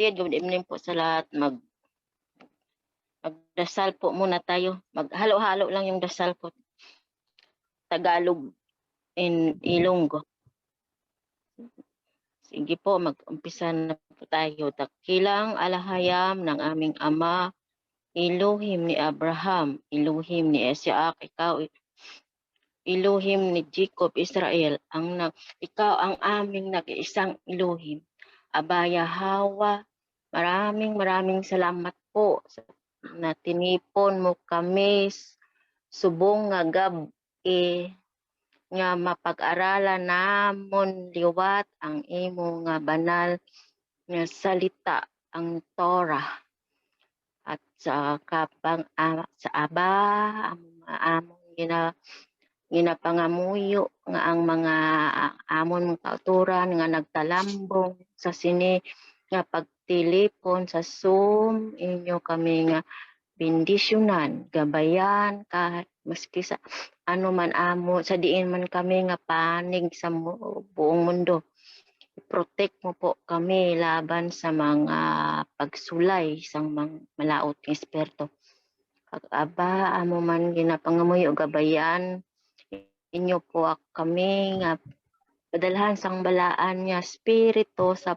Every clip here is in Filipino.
kapatid, good evening po sa lahat. Magdasal po muna tayo. Maghalo-halo lang yung dasal po. Tagalog in Ilonggo. Sige po, mag-umpisa na po tayo. Dakilang alahayam ng aming Ama, Elohim ni Abraham, Elohim ni Isaac, Elohim ni Jacob, Israel, ikaw ang aming nag-iisang Elohim. Abaya Hawa, maraming salamat po na tinipon mo kami subong nga gabi nga mapag-aralan namon liwat ang imo nga banal nga salita, ang Torah. At sa Aba among ginapangamuyo nga ang mga amon mga kauturan nga nagtalambong sa sini nga pagtilipon sa Zoom, inyo kami nga bendisyonan, gabayan kahit maski sa ano man amo sa diin man kami nga panig sa buong mundo. Protect mo po kami laban sa mga pagsulay sa mga malaot ng espiritu. Aba amo man ginapangamuyo gabayan, inyo po kami nga padalhan sang balaan nga spirito sa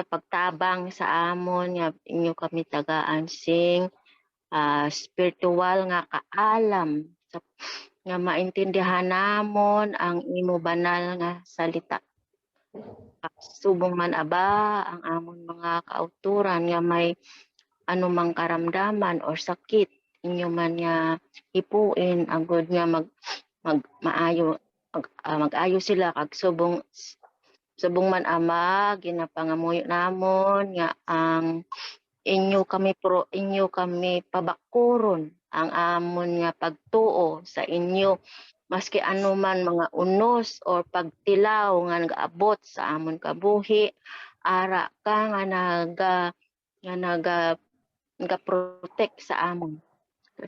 pagtabang sa amon nga inyo kami tagaan sing spiritual nga kaalam nga maintindihan namon ang imo banal nga salita. Subong man aba ang amon mga kauturan nga may anumang karamdaman or sakit, inyo man nga ipuin agud nga mag-ayo sila kag subong man Ama ginapangamuyo namon nga ang inyo kami pabakuron ang amon nga pagtuo sa inyo maski anuman mga unos or pagtilaw nga nagaabot sa amon kabuhi, ara ka nga naga-protect sa amon.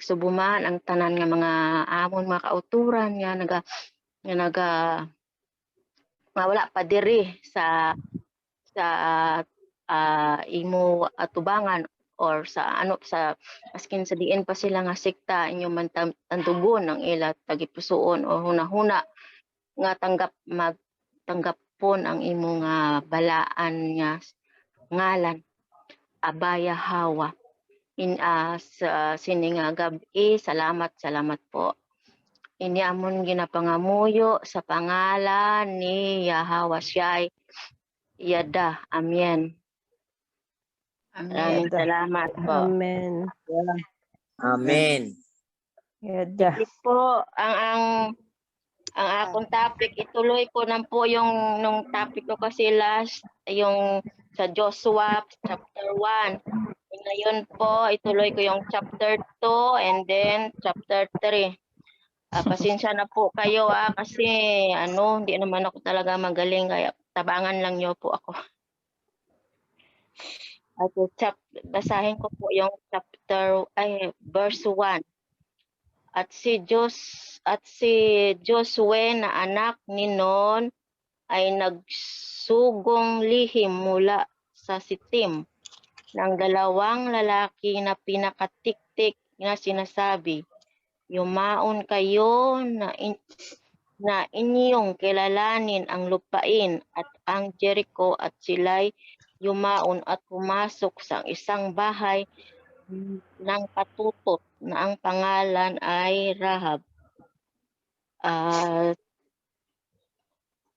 Subuman ang tanan nga mga amon mga kauturan nga wala pa diri sa imo atubangan or sa maskin sa diin pa sila nga sikta inyo man tandugon ang ila tagipusoon o hunahuna nga magtanggapon ang imo nga balaan nga ngalan. Abaya Hawa. Sa sini nga gabi, salamat po. Ini amon ginapangamuyo sa pangalan ni Yahweh Shai Yada. Amen. Maraming salamat po. Amen. Amen. Yada. Sige po, ang akong topic, ituloy ko na po yung nung topic ko kasi last, yung sa Joshua chapter 1. Ngayon po, ituloy ko yung chapter 2 and then chapter 3. Pasensya na po kayo kasi hindi naman ako talaga magaling kaya tabangan lang niyo po ako. Basahin ko po yung verse 1. At si Josue na anak ni Nun ay nagsugong lihim mula sa Sitim ng dalawang lalaki na pinakatiktik na sinasabi, yumaon kayo na inyong kilalanin ang lupain at ang Jericho at sila'y yumaon at pumasok sa isang bahay ng katutot na ang pangalan ay Rahab.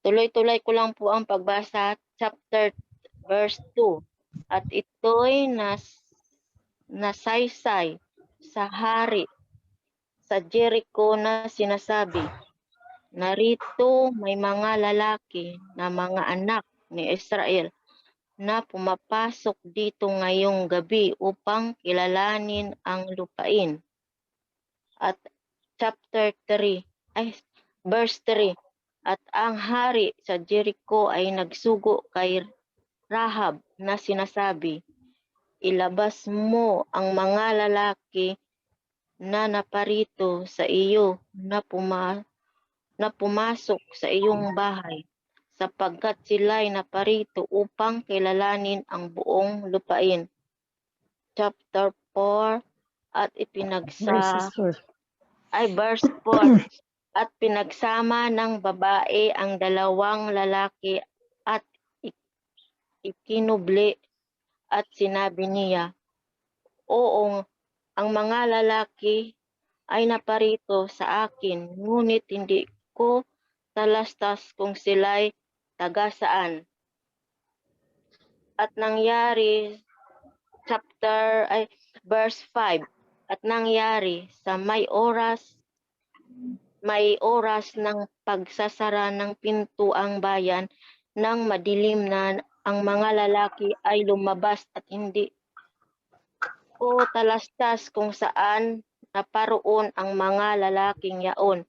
Tuloy-tuloy ko lang po ang pagbasa chapter verse 2. At ito'y nasaysay sa hari sa Jericho na sinasabi, narito may mga lalaki na mga anak ni Israel na pumapasok dito ngayong gabi upang kilalanin ang lupain. At verse 3, at ang hari sa Jericho ay nagsugo kay Rahab na sinasabi, ilabas mo ang mga lalaki na naparito sa iyo na pumasok sa iyong bahay sapagkat sila'y naparito upang kilalanin ang buong lupain. Chapter 4, at Verses 4. verse 4. At pinagsama ng babae ang dalawang lalaki at ikinubli at sinabi niya, Oo, ang mga lalaki ay naparito sa akin, ngunit hindi ko talastas kung sila'y taga saan. At nangyari, verse 5, at nangyari sa may oras ng pagsasara ng pintuang bayan ng madilim na ang mga lalaki ay lumabas at hindi ko talastas kung saan naparoon ang mga lalaking yaon.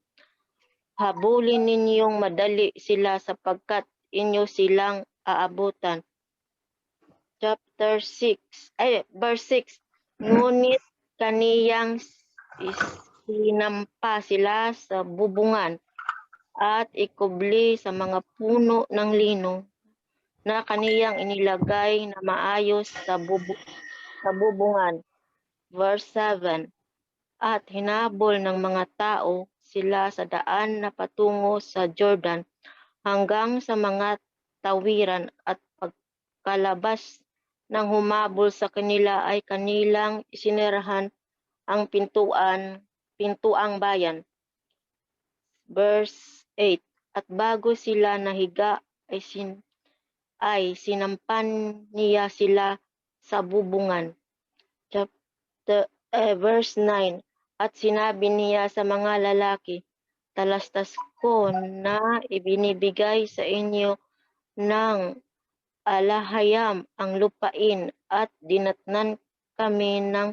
Habulin ninyong madali sila sapagkat inyo silang aabutan. Verse 6. Ngunit kaniyang sinampa sila sa bubungan at ikubli sa mga puno ng lino na kaniyang inilagay na maayos sa bubungan. Verse 7. At hinabol ng mga tao sila sa daan na patungo sa Jordan hanggang sa mga tawiran, at pagkalabas ng humabol sa kanila ay kanilang isinirahan ang pintuang bayan. Verse 8. At bago sila nahiga ay sinampan niya sila sa bubungan. Verse 9. At sinabi niya sa mga lalaki, talastas ko na ibinibigay sa inyo ng alahayam ang lupain at dinatnan kami ng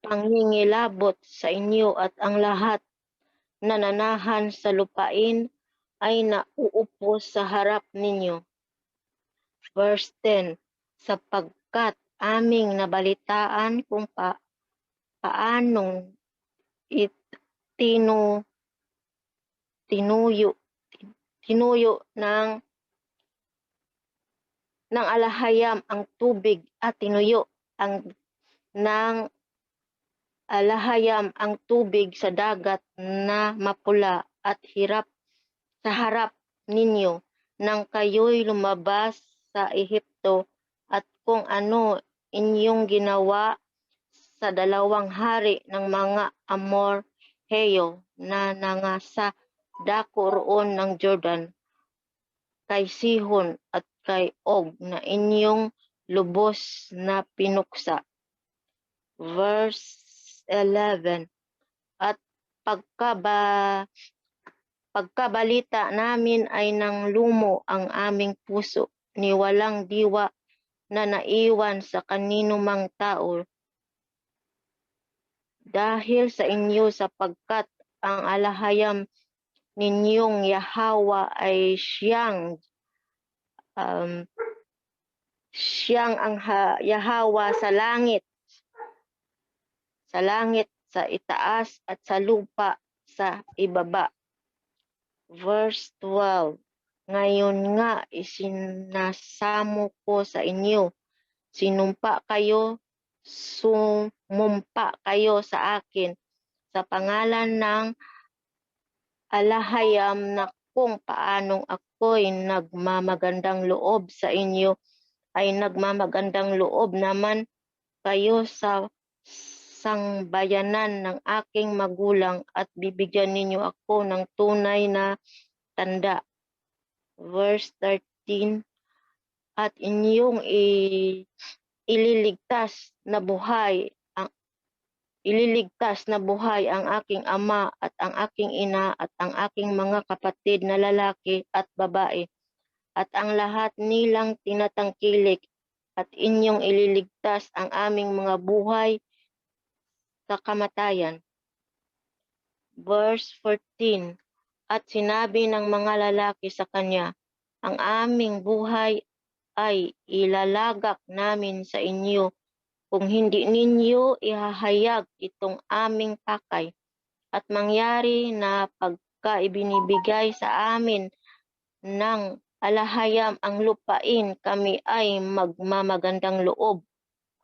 pangingilabot sa inyo at ang lahat na nanahan sa lupain ay nauupo sa harap ninyo. Verse 10. Sapagkat aming nabalitaan kung paanong tinuyo ng alahayam ang tubig at tinuyo ng alahayam ang tubig sa dagat na mapula at sa harap ninyo nang kayo'y lumabas sa Ehipto, at kung ano inyong ginawa sa dalawang hari ng mga Amorheo na nangasa dako roon ng Jordan, kay Sihon at kay Og na inyong lubos na pinuksa. Verse 11. At pagkabalita namin ay nang lumo ang aming puso, ni walang diwa na naiwan sa kaninumang tao dahil sa inyo, sapagkat ang alahayam ninyong Yahwa ay siyang ang Yahwa sa langit, sa itaas at sa lupa sa ibaba. Verse 12. Ngayon nga isinasamo ko sa inyo, sumumpa kayo sa akin sa pangalan ng alahayam na kung paanong ako'y nagmamagandang loob sa inyo, ay nagmamagandang loob naman kayo sa sangbayanan ng aking magulang, at bibigyan ninyo ako ng tunay na tanda. Verse 13. At inyong ililigtas na buhay ang aking ama at ang aking ina at ang aking mga kapatid na lalaki at babae, at ang lahat nilang tinatangkilik, at inyong ililigtas ang aming mga buhay sa kamatayan. Verse 14. At sinabi ng mga lalaki sa kanya, ang aming buhay ay ilalagak namin sa inyo kung hindi ninyo ihahayag itong aming pakay, at mangyari na pagka ibinibigay sa amin ng alahayam ang lupain, kami ay magmamagandang loob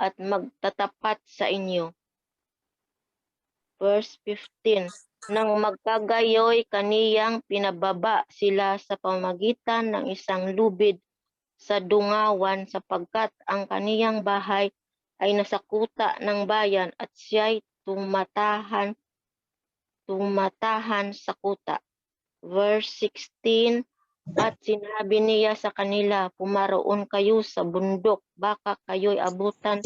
at magtatapat sa inyo. Verse 15. Nang magkagayoy kaniyang pinababa sila sa pamagitan ng isang lubid sa dungawan sapagkat ang kaniyang bahay ay nasakuta ng bayan at siya'y tumatahan sa kuta. Verse 16. At sinabi niya sa kanila, pumaroon kayo sa bundok, baka kayo'y abutan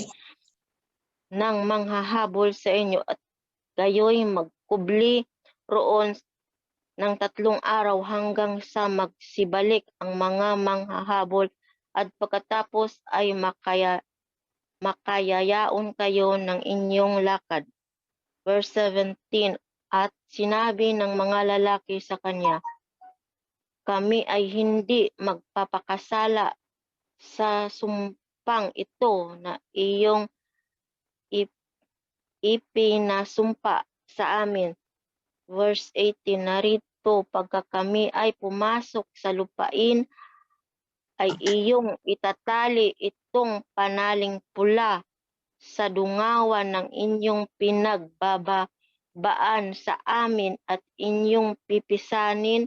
ng manghahabol sa inyo at kayo'y magkubli roon ng 3 araw hanggang sa magsibalik ang mga manghahabol at pagkatapos ay makayayaon kayo ng inyong lakad. Verse 17. At sinabi ng mga lalaki sa kanya, kami ay hindi magpapakasala sa sumpang ito na iyong ipinasumpa sa amin. Verse 18, narito pagka kami ay pumasok sa lupain, ay iyong itatali itong panaling pula sa dungawan ng inyong pinagbabaan sa amin at inyong pipisanin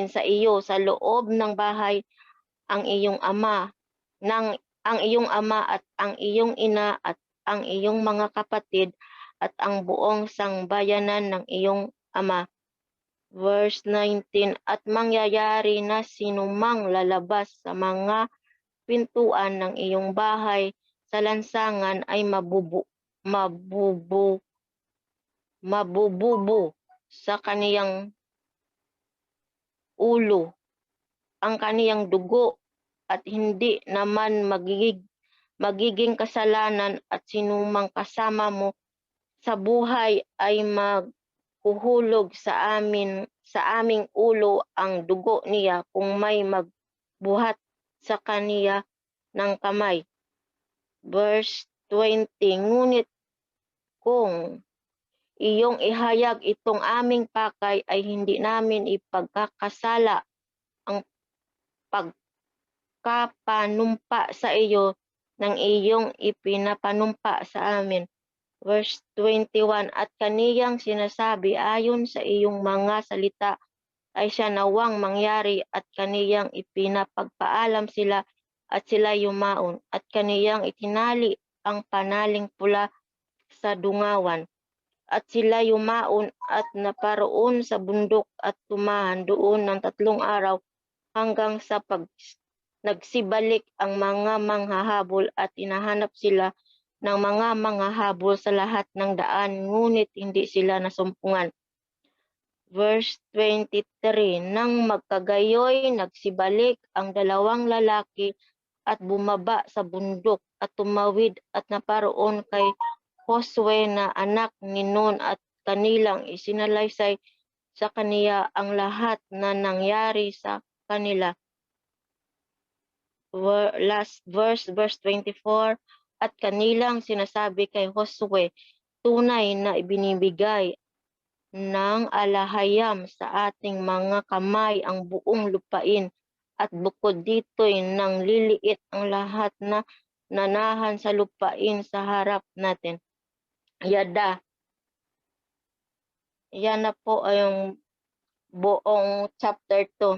sa iyo sa loob ng bahay ang iyong ama at ang iyong ina at ang iyong mga kapatid at ang buong sangbayanan ng iyong ama. Verse 19, at mangyayari na sinumang lalabas sa mga pintuan ng iyong bahay sa lansangan ay mabububo sa kaniyang ulo ang kaniyang dugo at hindi naman magiging kasalanan at sinumang kasama mo sa buhay ay maghuhulog sa aming ulo ang dugo niya kung may magbuhat sa kaniya ng kamay. Verse 20, ngunit kung iyong ihayag itong aming pakay ay hindi namin ipagkakasala ang pagkapanumpa sa iyo ng iyong ipinapanumpa sa amin. Verse 21, at kaniyang sinasabi ayon sa iyong mga salita ay siya nawang mangyari at kaniyang ipinapagpaalam sila at sila yumaon at kaniyang itinali ang panaling pula sa dungawan. At sila yumaon at naparoon sa bundok at tumahan doon ng 3 araw hanggang sa nagsibalik ang mga manghahabol at hinahanap sila ng mga manghahabol sa lahat ng daan ngunit hindi sila nasumpungan. Verse 23, nang magkagayoy nagsibalik ang 2 lalaki at bumaba sa bundok at tumawid at naparoon kay Josue na anak ni Nun at kanilang isinalaysay sa kaniya ang lahat na nangyari sa kanila. Last verse 24, at kanilang sinasabi kay Josue, tunay na ibinibigay ng alahayam sa ating mga kamay ang buong lupain at bukod dito'y nang liliit ang lahat na nanahan sa lupain sa harap natin. Yan na po ay yung buong chapter 2.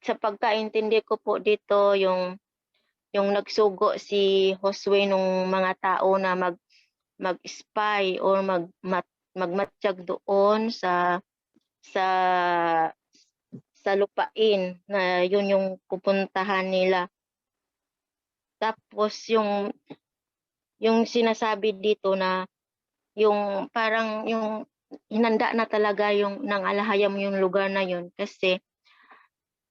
Sa pagkaintindi ko po dito, yung nagsugo si Josue nung mga tao na mag-spy or magmatsyag doon sa lupain na yun yung pupuntahan nila. Tapos yung sinasabi dito na yung parang yung hinanda na talaga yung ng alahayam yung lugar na yun kasi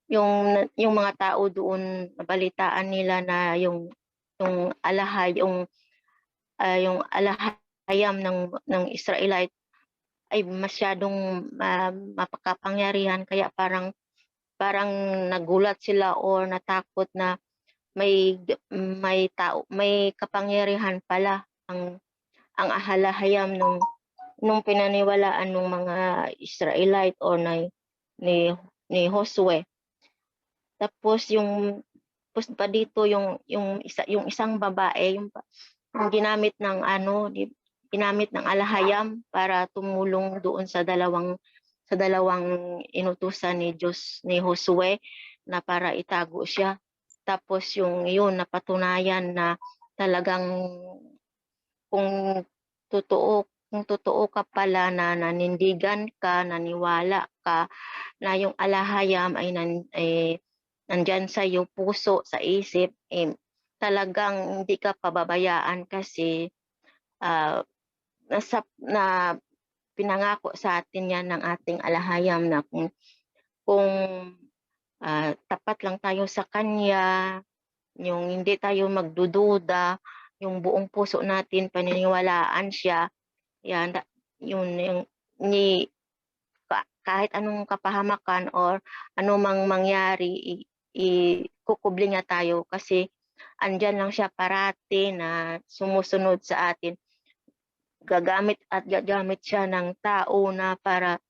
yung mga tao doon nabalitaan nila na yung alahayam ng Israelite ay masyadong mapakapangyarihan kaya parang nagulat sila or natakot na may kapangyarihan pala ang alahayam nung pinaniwalaan ng mga Israelite o ni Josue. Tapos yung pa dito yung isang babae yung ginamit ng ginamit ng alahayam para tumulong doon sa dalawang inutusan ni Diyos ni Josue na para itago siya. Tapos yun napatunayan na talagang kung totoo ka pala na nanindigan ka, naniwala ka na yung alahayam ay nandyan sa iyong puso, sa isip, talagang hindi ka pababayaan kasi na pinangako sa atin yan ng ating alahayam na kung tapat lang tayo sa Kanya, yung hindi tayo magdududa, yung buong puso natin paniniwalaan siya, yan, yung kahit anong kapahamakan or anumang mangyari, ikukubli niya tayo kasi andyan lang siya parati na sumusunod sa atin. Gagamit siya ng tao na para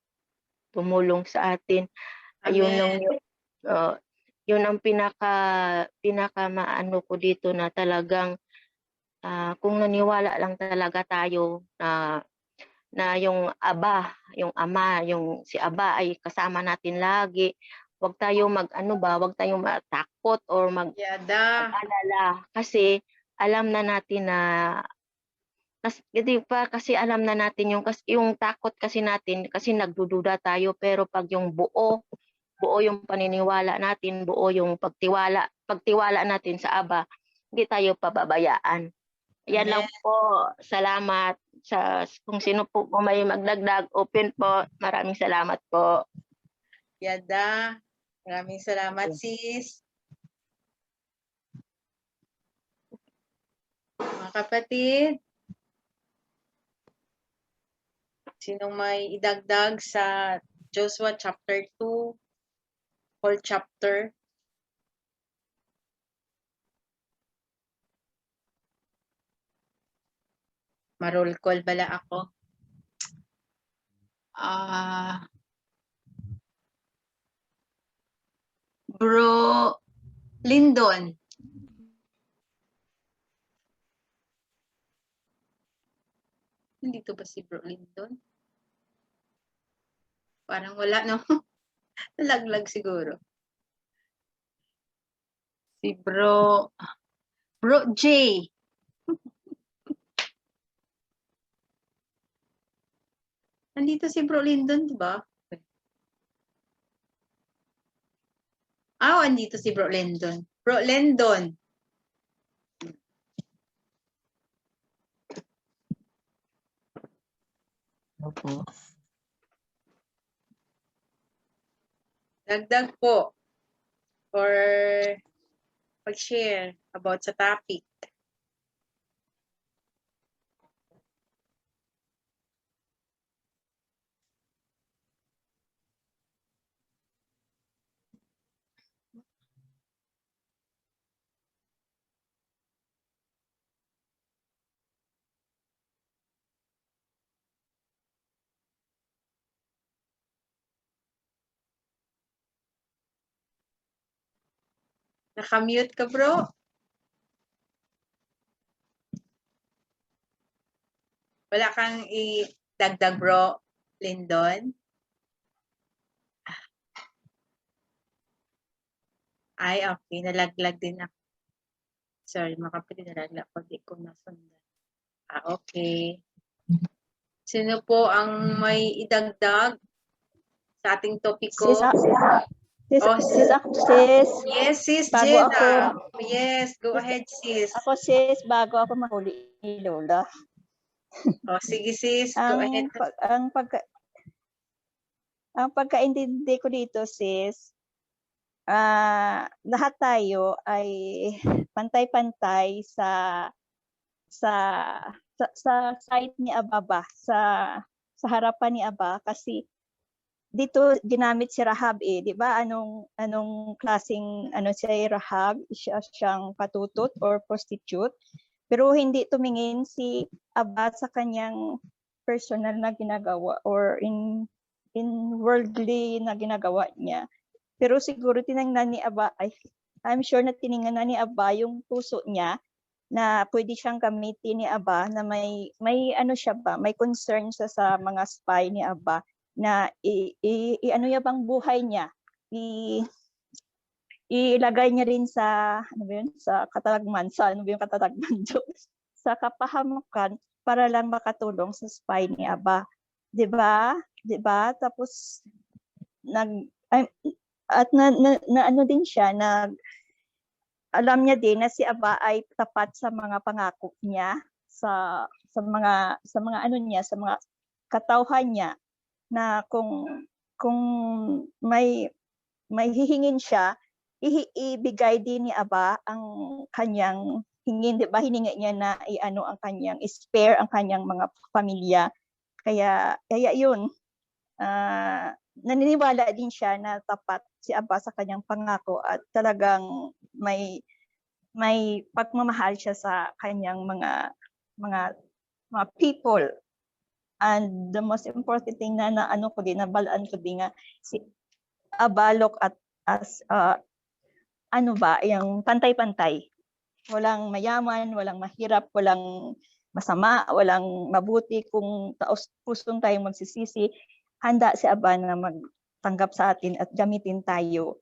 tumulong sa atin. Yun ang pinaka maano ko dito na talagang kung naniwala lang talaga tayo na yung Ama, yung si Aba ay kasama natin lagi. Huwag tayong huwag tayong matakot or mag-alala kasi alam na natin na kasi alam na natin yung takot kasi natin kasi nagdududa tayo, pero pag yung buo yung paniniwala natin, buo yung pagtiwala natin sa Aba, hindi tayo pababayaan. Yan lang po. Salamat. Kung sino po may magdagdag, open po. Maraming salamat po. Yada. Maraming salamat, sis. Mga kapatid, sinong may idagdag sa Joshua chapter 2, whole chapter? Marol call bala ako. Bro Lyndon. Nandito ba si Bro Lyndon? Parang wala, no? Nalaglag siguro. Si Bro J. Nandito si Bro Lyndon, di ba? Andito si Bro Lyndon. Bro Lyndon. Opo. Dagdag po or pag-share about sa topic. Nakamute ka, bro? Wala kang i-dagdag, bro Lyndon? Ay, okay. Nalaglag din ako. Sorry, mga kapatid, nalaglag ko. Di ko nasundan. Okay. Sino po ang may idagdag sa ating topiko? Sis. Yes, sis Bago Jenna. ako- Yes, go ahead, sis. Ako sis, bago ako mahuli ni Lola. Sige, sis. Go ahead. Ang pagkaintindi ko dito, sis, lahat tayo ay pantay-pantay sa side ni Aba ba, sa harapan ni Aba, kasi dito ginamit si Rahab, di ba? Anong klaseng si Rahab, siyang patutot or prostitute, pero hindi tumingin si Aba sa kanyang personal na ginagawa or in worldly na ginagawa niya. Pero siguro tiningnan ni Aba, I'm sure na tiningnan ni Aba yung puso niya na pwede siyang gamitin ni Aba na may ano siya ba, may concern siya sa mga spy ni Aba na ano niya bang buhay niya, ilagay niya rin sa ano ba yun, sa katalagman, sa ano ba yung katalagman doon, sa kapahamukan para lang makatulong sa spy ni Aba. 'Di ba? 'Di ba? Tapos ano din siya, alam niya din na si Aba ay tapat sa mga pangako niya, sa mga ano niya, sa mga katauhan niya, na kung may hihingin siya, ibigay din ni Aba ang kanyang hingin, 'di ba? Hiningi niya na i-ano ang kanyang spare ang kanyang mga pamilya. Kaya yun, naniniwala din siya na tapat si Aba sa kanyang pangako at talagang may pagmamahal siya sa kanyang mga people. And the most important thing na ano ko din, nabalaan ko din nga si Aba look at as ano ba, yung pantay-pantay. Walang mayaman, walang mahirap, walang masama, walang mabuti. Kung taos-pusong tayong magsisisi, handa si Aba na magtanggap sa atin at gamitin tayo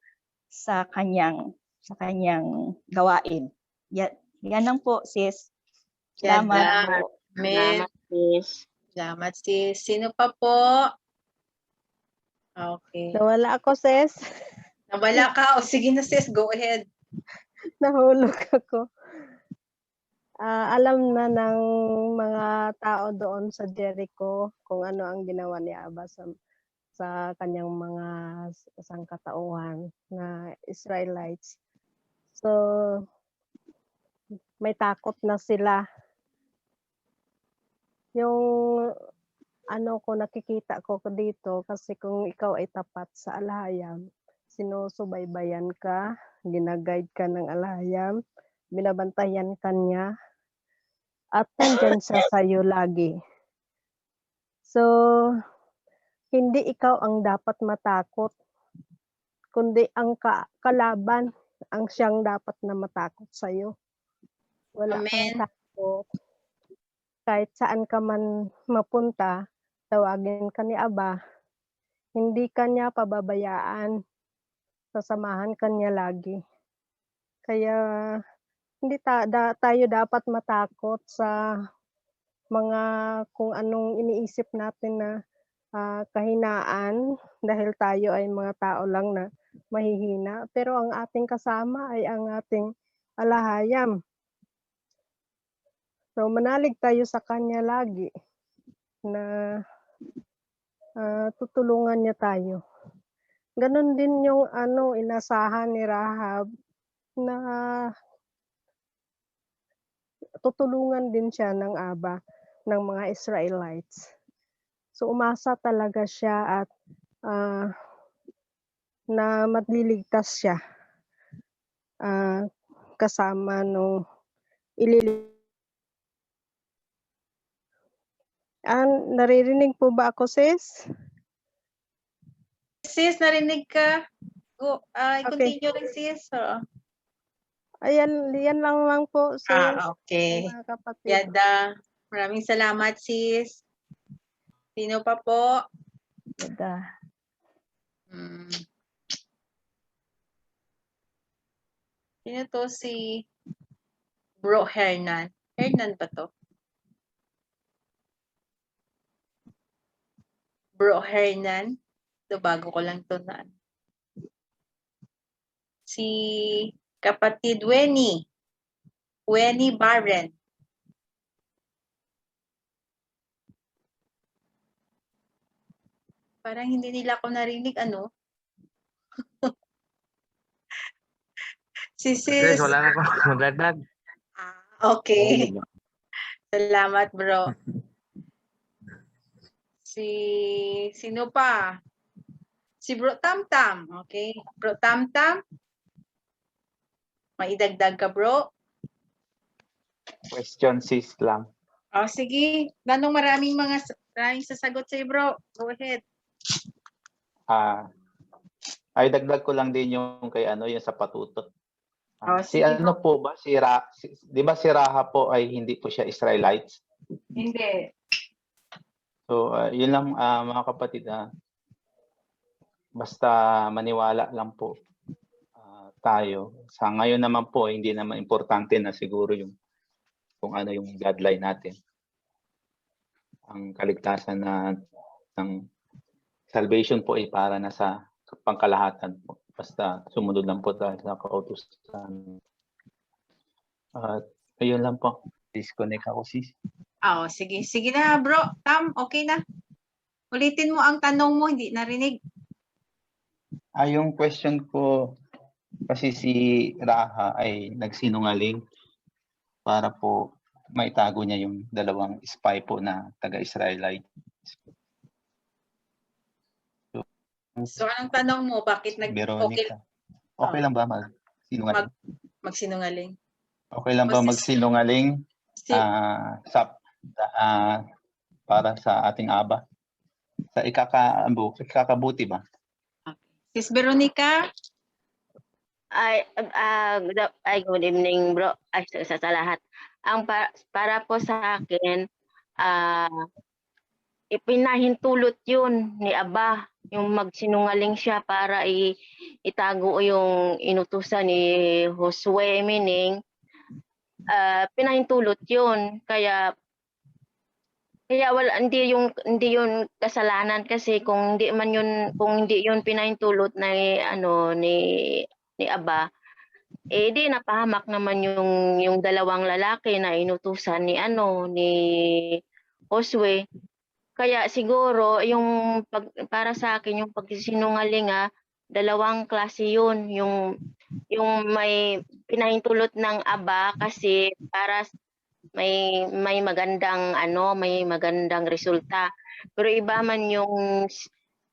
sa kanyang gawain. Yan lang po, sis. Salamat po. Amen. Salamat, sis. Salamat, sis. Sino pa po? Okay. Nawala ako, sis. Nawala ka. O sige na, sis. Go ahead. Nahulog ako. Alam na ng mga tao doon sa Jericho kung ano ang ginawa ni Aba sa kanyang mga sangkatauhan na Israelites. So, may takot na sila. Yung ano ko nakikita ko dito, kasi kung ikaw ay tapat sa alhayam, sinusubaybayan ka, ginaguide ka ng alhayam, binabantayan ka niya, at nandyan siya sa'yo lagi. So, hindi ikaw ang dapat matakot, kundi ang kalaban ang siyang dapat na matakot sa'yo. Wala Amen. kang takot. Kahit saan ka man mapunta, tawagin ka ni Aba, hindi ka niya pababayaan, sasamahan ka niya lagi. Kaya hindi tayo dapat matakot sa mga kung anong iniisip natin na kahinaan, dahil tayo ay mga tao lang na mahihina. Pero ang ating kasama ay ang ating alahayam. So manalig tayo sa kanya lagi na tutulungan niya tayo. Ganon din yung inasahan ni Rahab na tutulungan din siya ng Aba ng mga Israelites. So umasa talaga siya at na magliligtas siya kasama nung naririnig po ba ako, sis? Sis, narinig ka? Go. Okay. Continue rin, sis. Ayan, yan lang po, sis. Okay. Mga kapatid. Yada. Maraming salamat, sis. Sino pa po? Yada. Sino to? Si Bro Hernan. Hernan ba to? Bro Hernan. Ito, bago ko lang to na. Si kapatid Weni. Weni Barren. Parang hindi nila ako narinig, ano? Si sis. Sis, wala na ako magdagdag. Okay. Salamat, bro. Sino pa? Si Bro Tamtam. Okay. Bro Tamtam. May idagdag ka, bro? Question sis lang. Sige. Ganong maraming mga Maraming sasagot sa'yo, bro. Go ahead. Ay dagdag ko lang din yung kay yung sa patutot. Oh, Si sige ano po ba di ba si Raha po ay hindi po siya Israelites? Hindi. So yun lang mga kapatid, basta maniwala lang po tayo. Sa ngayon naman po hindi naman importante na siguro yung kung ano yung bloodline natin. Ang kaligtasan ng salvation po ay para na sa pangkalahatan po. Basta sumunod lang po tayo sa kautusan. At ayun lang po. Disconnect ako, sis. Oh, sige. Sige na, bro. Tam, okay na. Ulitin mo ang tanong mo, hindi narinig. Yung question ko, kasi si Raha ay nagsinungaling para po maitago niya yung dalawang spy po na taga-Israelite. So, anong tanong mo? Bakit Veronica. Okay lang ba magsinungaling? magsinungaling? Okay lang ba magsinungaling para sa ating Aba? Sa ikakabuti ba? Sis Veronica? Good evening, bro. Ay, sa lahat. Para po sa akin, ipinahintulot yun ni Aba, yung magsinungaling siya para itago yung inutusan ni Josue, meaning pinahintulot yun. Kaya hindi yun kasalanan kasi kung hindi yun pinahintulot na ni Aba, di napahamak naman yung dalawang lalaki na inutusan ni Josue. Kaya siguro para sa akin yung pagsisinungaling dalawang klase yun, yung may pinahintulot ng Aba kasi para may magandang may magandang resulta. Pero iba man yung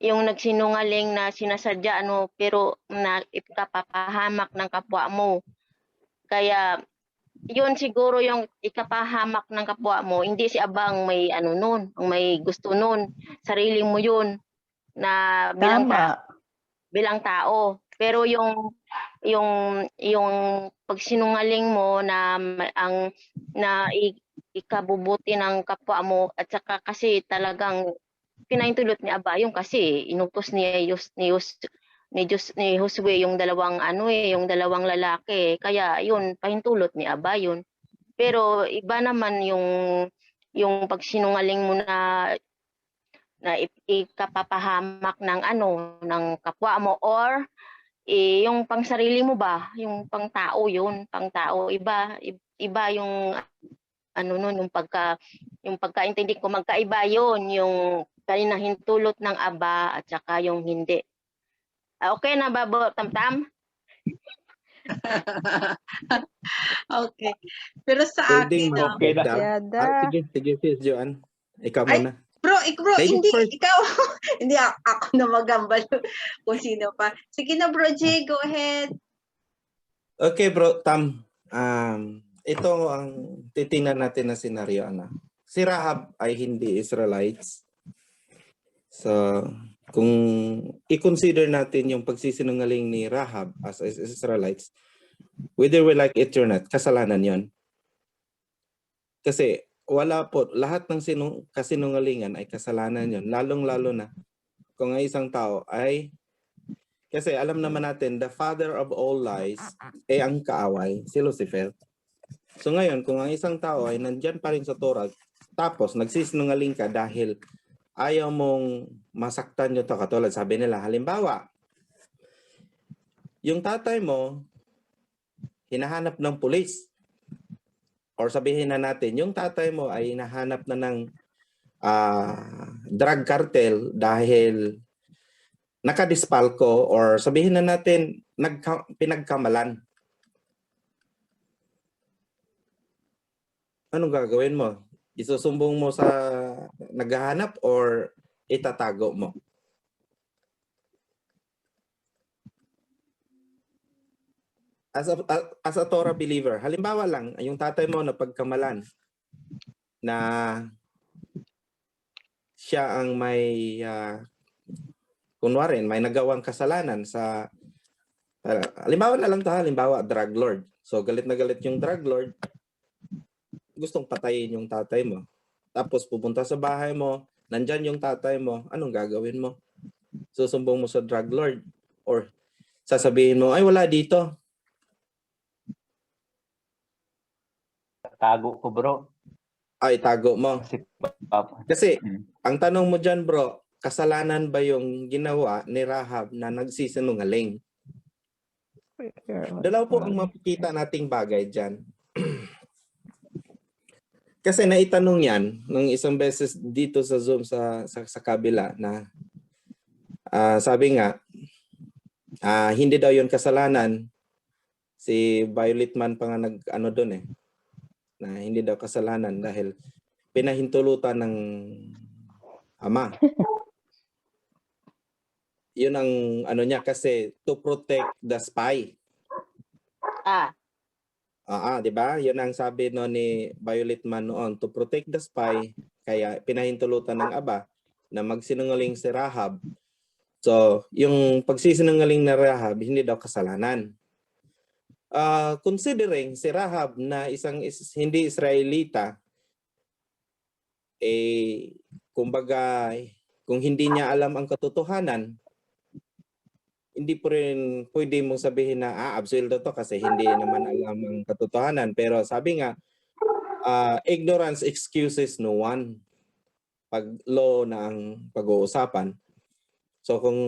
nagsinungaling na sinasadya pero na ikapapahamak ng kapwa mo. Kaya yun siguro yung ikapahamak ng kapwa mo, hindi si Abang may ang may gusto nun. Sarili mo yun na bilang tao. Pero yung pagsinungaling mo na ikabubuti ng kapwa mo at saka kasi talagang pinahintulot ni Aba yung kasi inutos ni Josue yung dalawang yung dalawang lalaki. Kaya yun pahintulot ni Aba yun. Pero iba naman yung pagsinungaling mo na ikapapahamak ng kapwa mo or yung pangsarili mo ba, yung pangtao yun, pangtao iba yung yung pagkaintindi ko magkaiba yun, yung pinahintulot ng Aba at saka yung hindi. Okay na ba, Tam-Tam? Okay. Pero sa akin, Okay na. Yada. Sige, sis Joan. Ikaw Ay, muna. bro, Ladies hindi, first. ikaw. Hindi, ako na magambal kung sino pa. Sige na, bro Jay, go ahead. Okay, bro, Tam. Ito ang titingnan natin na senaryo. Si Rahab ay hindi Israelites. So, kung i-consider natin yung pagsisinungaling ni Rahab as Israelites, whether we like it or not, kasalanan yon. Kasi wala po, lahat ng kasinungalingan ay kasalanan yon. Lalong-lalo na kung ang isang tao ay, kasi alam naman natin, the father of all lies ay ang kaaway, si Lucifer. So ngayon, kung ang isang tao ay nandyan pa rin sa Torah, tapos nagsisinungaling ka dahil ayaw mong masaktan nyo to, katulad sabi nila, halimbawa, yung tatay mo, hinahanap ng pulis. Or sabihin na natin, yung tatay mo ay hinahanap na ng drug cartel dahil nakadispalko, or sabihin na natin, pinagkamalan. Anong gagawin mo? Isusumbong mo sa naghahanap or itatago mo? As a Torah believer, halimbawa lang, yung tatay mo na pagkamalan na siya ang may kunwari, may nagawang kasalanan sa halimbawa na lang to, halimbawa drug lord. So galit na galit yung drug lord, gustong patayin yung tatay mo. Tapos pupunta sa bahay mo, nandyan yung tatay mo, anong gagawin mo? Susumbong mo sa drug lord or sasabihin mo, ay wala dito. Tago ko, bro. Ay, tago mo. Kasi Mm. ang tanong mo dyan, bro, kasalanan ba yung ginawa ni Rahab na nagsisinungaling? Dalawa po ang makikita nating bagay dyan. Kasi naitanong yan ng isang beses dito sa Zoom sa kabila na sabi nga, hindi daw yun kasalanan. Si Violet Man pa nga nag-ano doon na hindi daw kasalanan dahil pinahintulutan ng ama. Yun ang ano niya kasi to protect the spy. Di ba? Yun ang sabi no ni Violet Man noon, to protect the spy, kaya pinahintulutan ng aba na magsinungaling si Rahab. So, yung pagsisinungaling na Rahab, hindi daw kasalanan. Considering si Rahab na isang hindi Israelita, kumbaga, kung hindi niya alam ang katotohanan, hindi po rin pwede mong sabihin na absueldo to kasi hindi naman alam ang katotohanan. Pero sabi nga, ignorance excuses no one pag law na ang pag-uusapan. So kung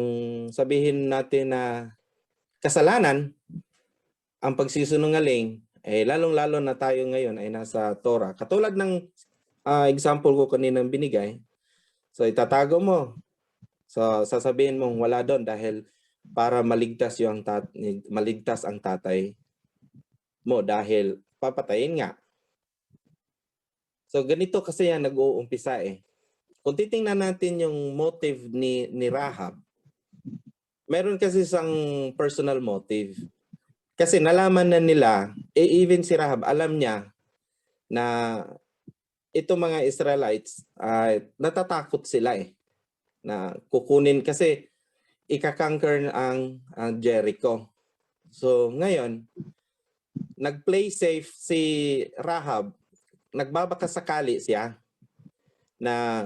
sabihin natin na kasalanan ang pagsisinungaling, lalong-lalo na tayo ngayon ay nasa Torah. Katulad ng example ko kaninang binigay, so itatago mo. So sasabihin mong wala doon dahil para maligtas ang tatay mo dahil papatayin nga. So ganito kasi yan nag-uumpisa Kung titingnan natin yung motive ni Rahab, meron kasi isang personal motive. Kasi nalaman na nila, even si Rahab, alam niya na itong mga Israelites, natatakot sila na kukunin kasi ika-conquer ang Jericho. So ngayon, nag-play safe si Rahab, nagbabakasakali siya na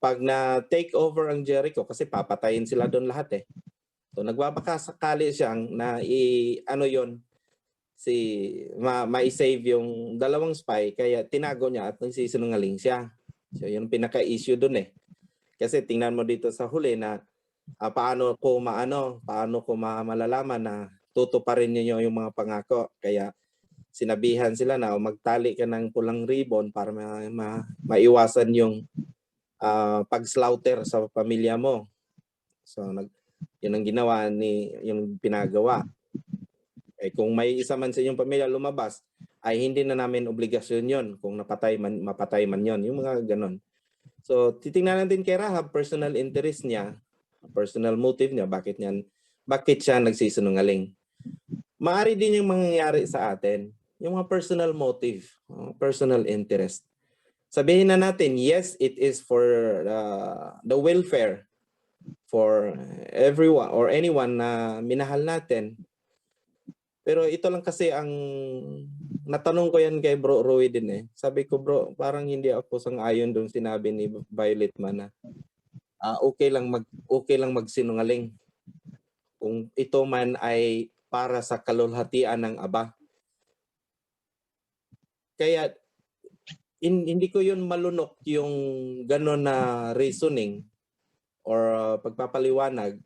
pag na-take over ang Jericho, kasi papatayin sila doon lahat So nagbabakasakali siyang na ma-save yung dalawang spy, kaya tinago niya at nagsisinungaling siya. So yun pinaka-issue doon Kasi tingnan mo dito sa huli na paano ko malalaman na tutuparin niyo yung mga pangako. Kaya sinabihan sila na magtali ka ng pulang ribbon para maiwasan yung pag-slaughter sa pamilya mo. So yun ang ginawa yung pinagawa. Kung may isa man sa inyong pamilya lumabas, ay hindi na namin obligasyon yon kung mapatay man yon, yung mga ganon. So titingnan natin kay Rahab, personal interest niya, personal motive niya, bakit siya nagsisinungaling. Maari din yung mangyayari sa atin, yung mga personal motive, personal interest. Sabihin na natin, yes, it is for the welfare for everyone or anyone na minahal natin. Pero ito lang kasi ang natanong ko yan kay Bro Roy din Sabi ko, bro, parang hindi ako sang-ayon doon sinabi ni Violet Man na okay lang magsinungaling kung ito man ay para sa kalulhatian ng aba. Kaya hindi ko yun malunok yung gano'n na reasoning or pagpapaliwanag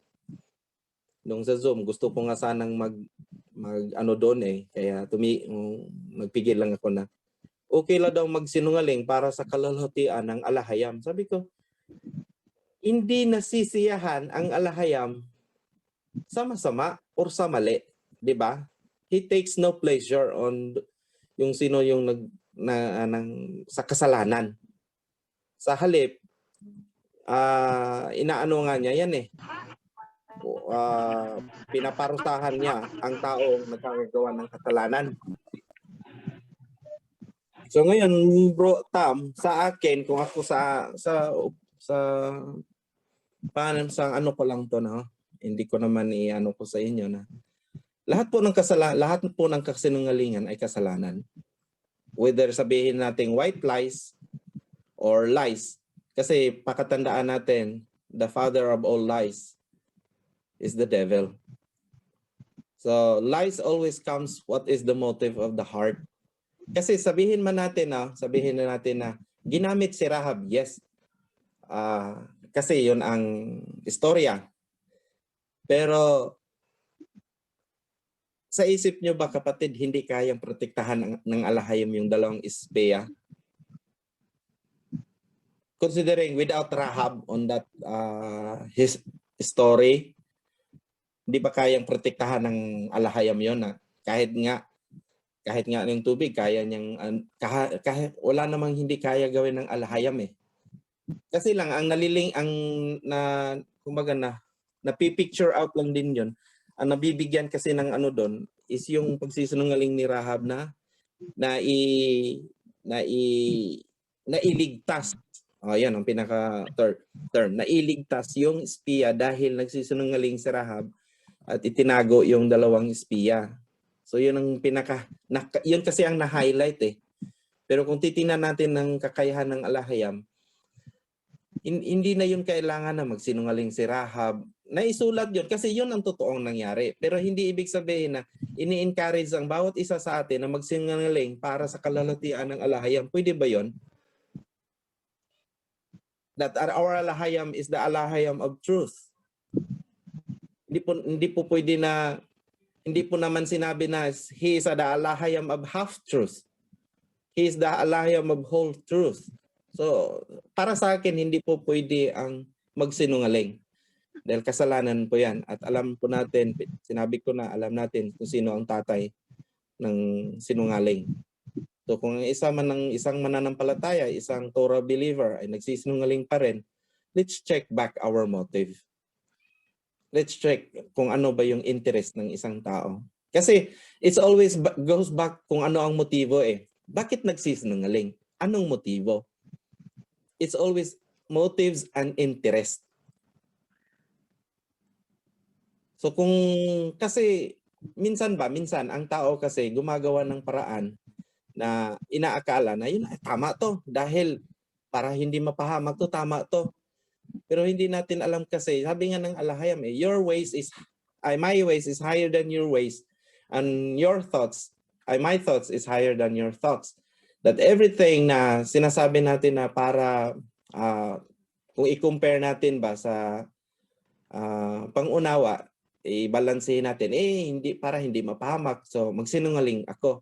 nung sa Zoom. Gusto ko nga sanang doon kaya nagpigil lang ako na okay lang daw magsinungaling para sa kalulhatian ng alahayam. Sabi ko, hindi nasisiyahan ang alahayam sa masama or sa mali, di ba? He takes no pleasure on yung sino yung sa kasalanan. Sa halip, inaano nga niya yan pinaparusahan niya ang taong nagkagawa ng kasalanan. So ngayon, bro Tam, sa akin, kung ako sa paano sa ano ko lang to na, hindi ko naman i-ano ko sa inyo na lahat po ng kasinungalingan ay kasalanan. Whether sabihin nating white lies or lies, kasi pakatandaan natin, the father of all lies is the devil. So lies always comes what is the motive of the heart. Kasi sabihin na natin na ginamit si Rahab, yes. Kasi yun ang istorya. Pero sa isip nyo ba kapatid, hindi kayang protektahan ng alahayam yung dalawang ispeya? Considering without Rahab on that his story, hindi ba kayang protektahan ng alahayam yun na kahit nga yung tubig kaya niyang kahit wala namang hindi kaya gawin ng alahayam eh. Kasi lang ang kumbaga napipicture out lang din yun. Ang nabibigyan kasi ng ano doon is yung pagsisinungaling ni Rahab na iligtas. Yan ang pinaka term. Nailigtas yung espiya dahil nagsisinungaling si Rahab at itinago yung dalawang espiya. So yun ang yun kasi ang na-highlight eh. Pero kung titingnan natin ng kakayahan ng alahayam, hindi na yun kailangan na magsinungaling si Rahab. Naisulat yun kasi yun ang totoong nangyari. Pero hindi ibig sabihin na ini-encourage ang bawat isa sa atin na magsinungaling para sa kalalatian ng alahayam. Pwede ba yun? That our alahayam is the alahayam of truth. Hindi po pwede na hindi po naman sinabi na he is the alahayam of half-truth. He is the alahayam of whole truth. So, para sa akin, hindi po pwede ang magsinungaling. Dahil kasalanan po yan. At alam po natin, sinabi ko na, alam natin kung sino ang tatay ng sinungaling. So, kung isang mananampalataya, isang Torah believer ay nagsisinungaling pa rin, let's check back our motive. Let's check kung ano ba yung interest ng isang tao. Kasi it's always goes back kung ano ang motibo eh. Bakit nagsisinungaling? Anong motibo? It's always motives and interest. So kasi minsan ang tao kasi gumagawa ng paraan na inaakala na yun, tama to. Dahil para hindi mapahamak to, tama to. Pero hindi natin alam kasi, sabi nga ng alahayam eh, my ways is higher than your ways, and my thoughts is higher than your thoughts. That everything na sinasabi natin na para, kung i-compare natin ba sa pangunawa, i-balansehin natin, para hindi mapahamak, so magsinungaling ako.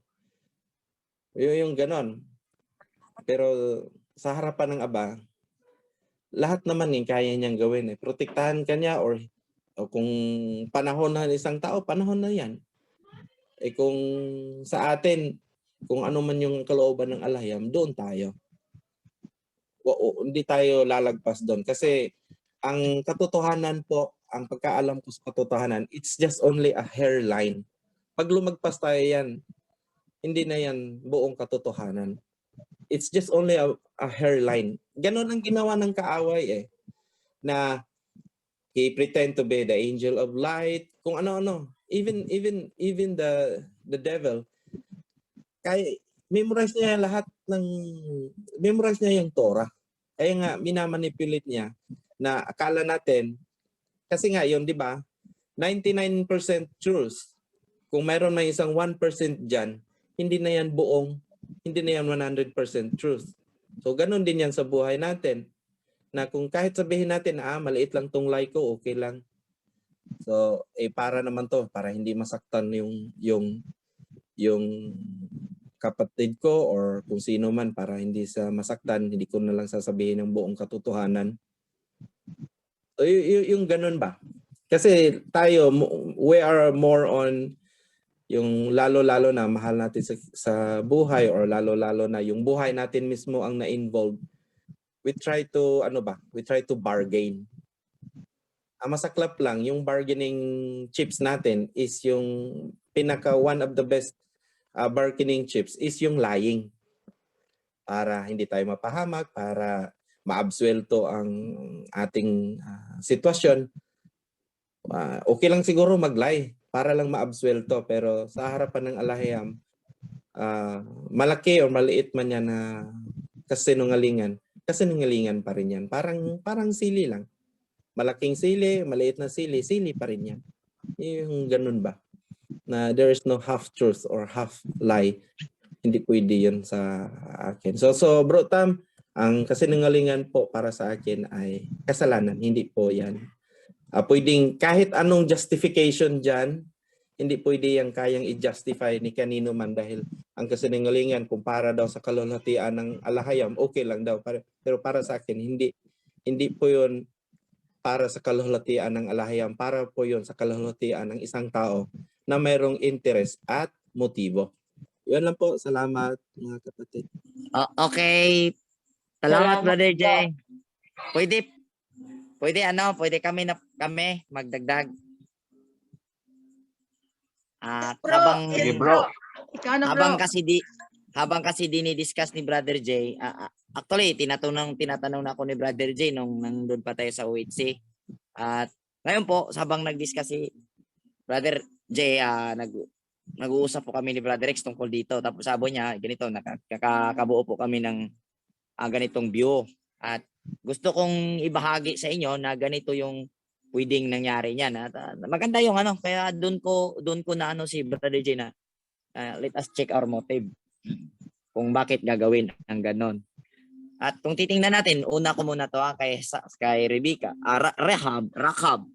Yung ganon. Pero sa harapan ng Aba, lahat naman kaya niyang gawin eh. Protektahan ka niya or kung panahon na isang tao, panahon na yan. Kung sa atin, kung ano man yung kalooban ng alahayam, doon tayo. Hindi tayo lalagpas doon. Kasi ang katotohanan po, ang pagkaalam ko sa katotohanan, it's just only a hairline. Pag lumagpas tayo yan, hindi na yan buong katotohanan. It's just only a hairline. Ganon ang ginawa ng kaaway eh. Na he pretend to be the angel of light. Kung ano-ano. Even the devil. Kaya memorize niya memorize niya yung Torah. Kaya nga minamanipulate niya na akala natin, kasi nga yun, di ba? 99% truth. Kung mayroon na isang 1% dyan, hindi na yan 100% truth. So, ganun din yan sa buhay natin. Na kung kahit sabihin natin, maliit lang tong lie ko, okay lang. So, para naman to, para hindi masaktan yung kapatid ko or kung sino man, para hindi sa masaktan, hindi ko na lang sasabihin ng buong katotohanan. So, yung ganun ba? Kasi tayo, we are more on yung lalo-lalo na mahal natin sa buhay or lalo-lalo na yung buhay natin mismo ang na-involve, we try to bargain. Ang masaklap lang, yung bargaining chips natin is yung one of the best bargaining chips is yung lying. para hindi tayo mapahamak, para maabsuelto ang ating sitwasyon. Okay lang siguro mag-lie para lang maabsuelto, pero sa harapan ng alahayam, malaki o maliit man yan na kasinungalingan pa rin yan. Parang sili lang. Malaking sili, maliit na sili, sili pa rin yan. Yung ganun ba? Na there is no half truth or half lie. Hindi pwede yun sa akin. So Bro Tam, ang kasinungalingan po para sa akin ay kasalanan. Hindi po yan. Pwedeng kahit anong justification dyan, hindi pwede yung kayang i-justify ni kanino man dahil ang kasinungalingan kumpara daw sa kalulhatian ng alahayam, okay lang daw. Pero para sa akin, hindi po yun para sa kalulhatian ng alahayam. Para po yun sa kalulhatian ng isang tao na mayroong interest at motibo. Yun lang po. Salamat mga kapatid. Okay. Salamat, Salamat Brother po. Jay. Pwede kami magdagdag. At habang Sige, bro. Ikaw na, bro. habang kasi dinidiscuss ni Brother Jay, actually tinatanong na ako ni Brother Jay nung nandun pa tayo sa OHC. At ngayon po, habang nag-discuss si Brother Jay, nag-uusap po kami ni Brother Rex tungkol dito. Tapos sabi niya, ganito, nakakabuo po kami ng ganitong view. At gusto kong ibahagi sa inyo na ganito yung pwedeng nangyari niyan. At maganda yung kaya doon ko na si Brother J na let us check our motive. Kung bakit gagawin ang ganon. At kung titingnan natin, una ko muna to kay Rebecca, Rahab.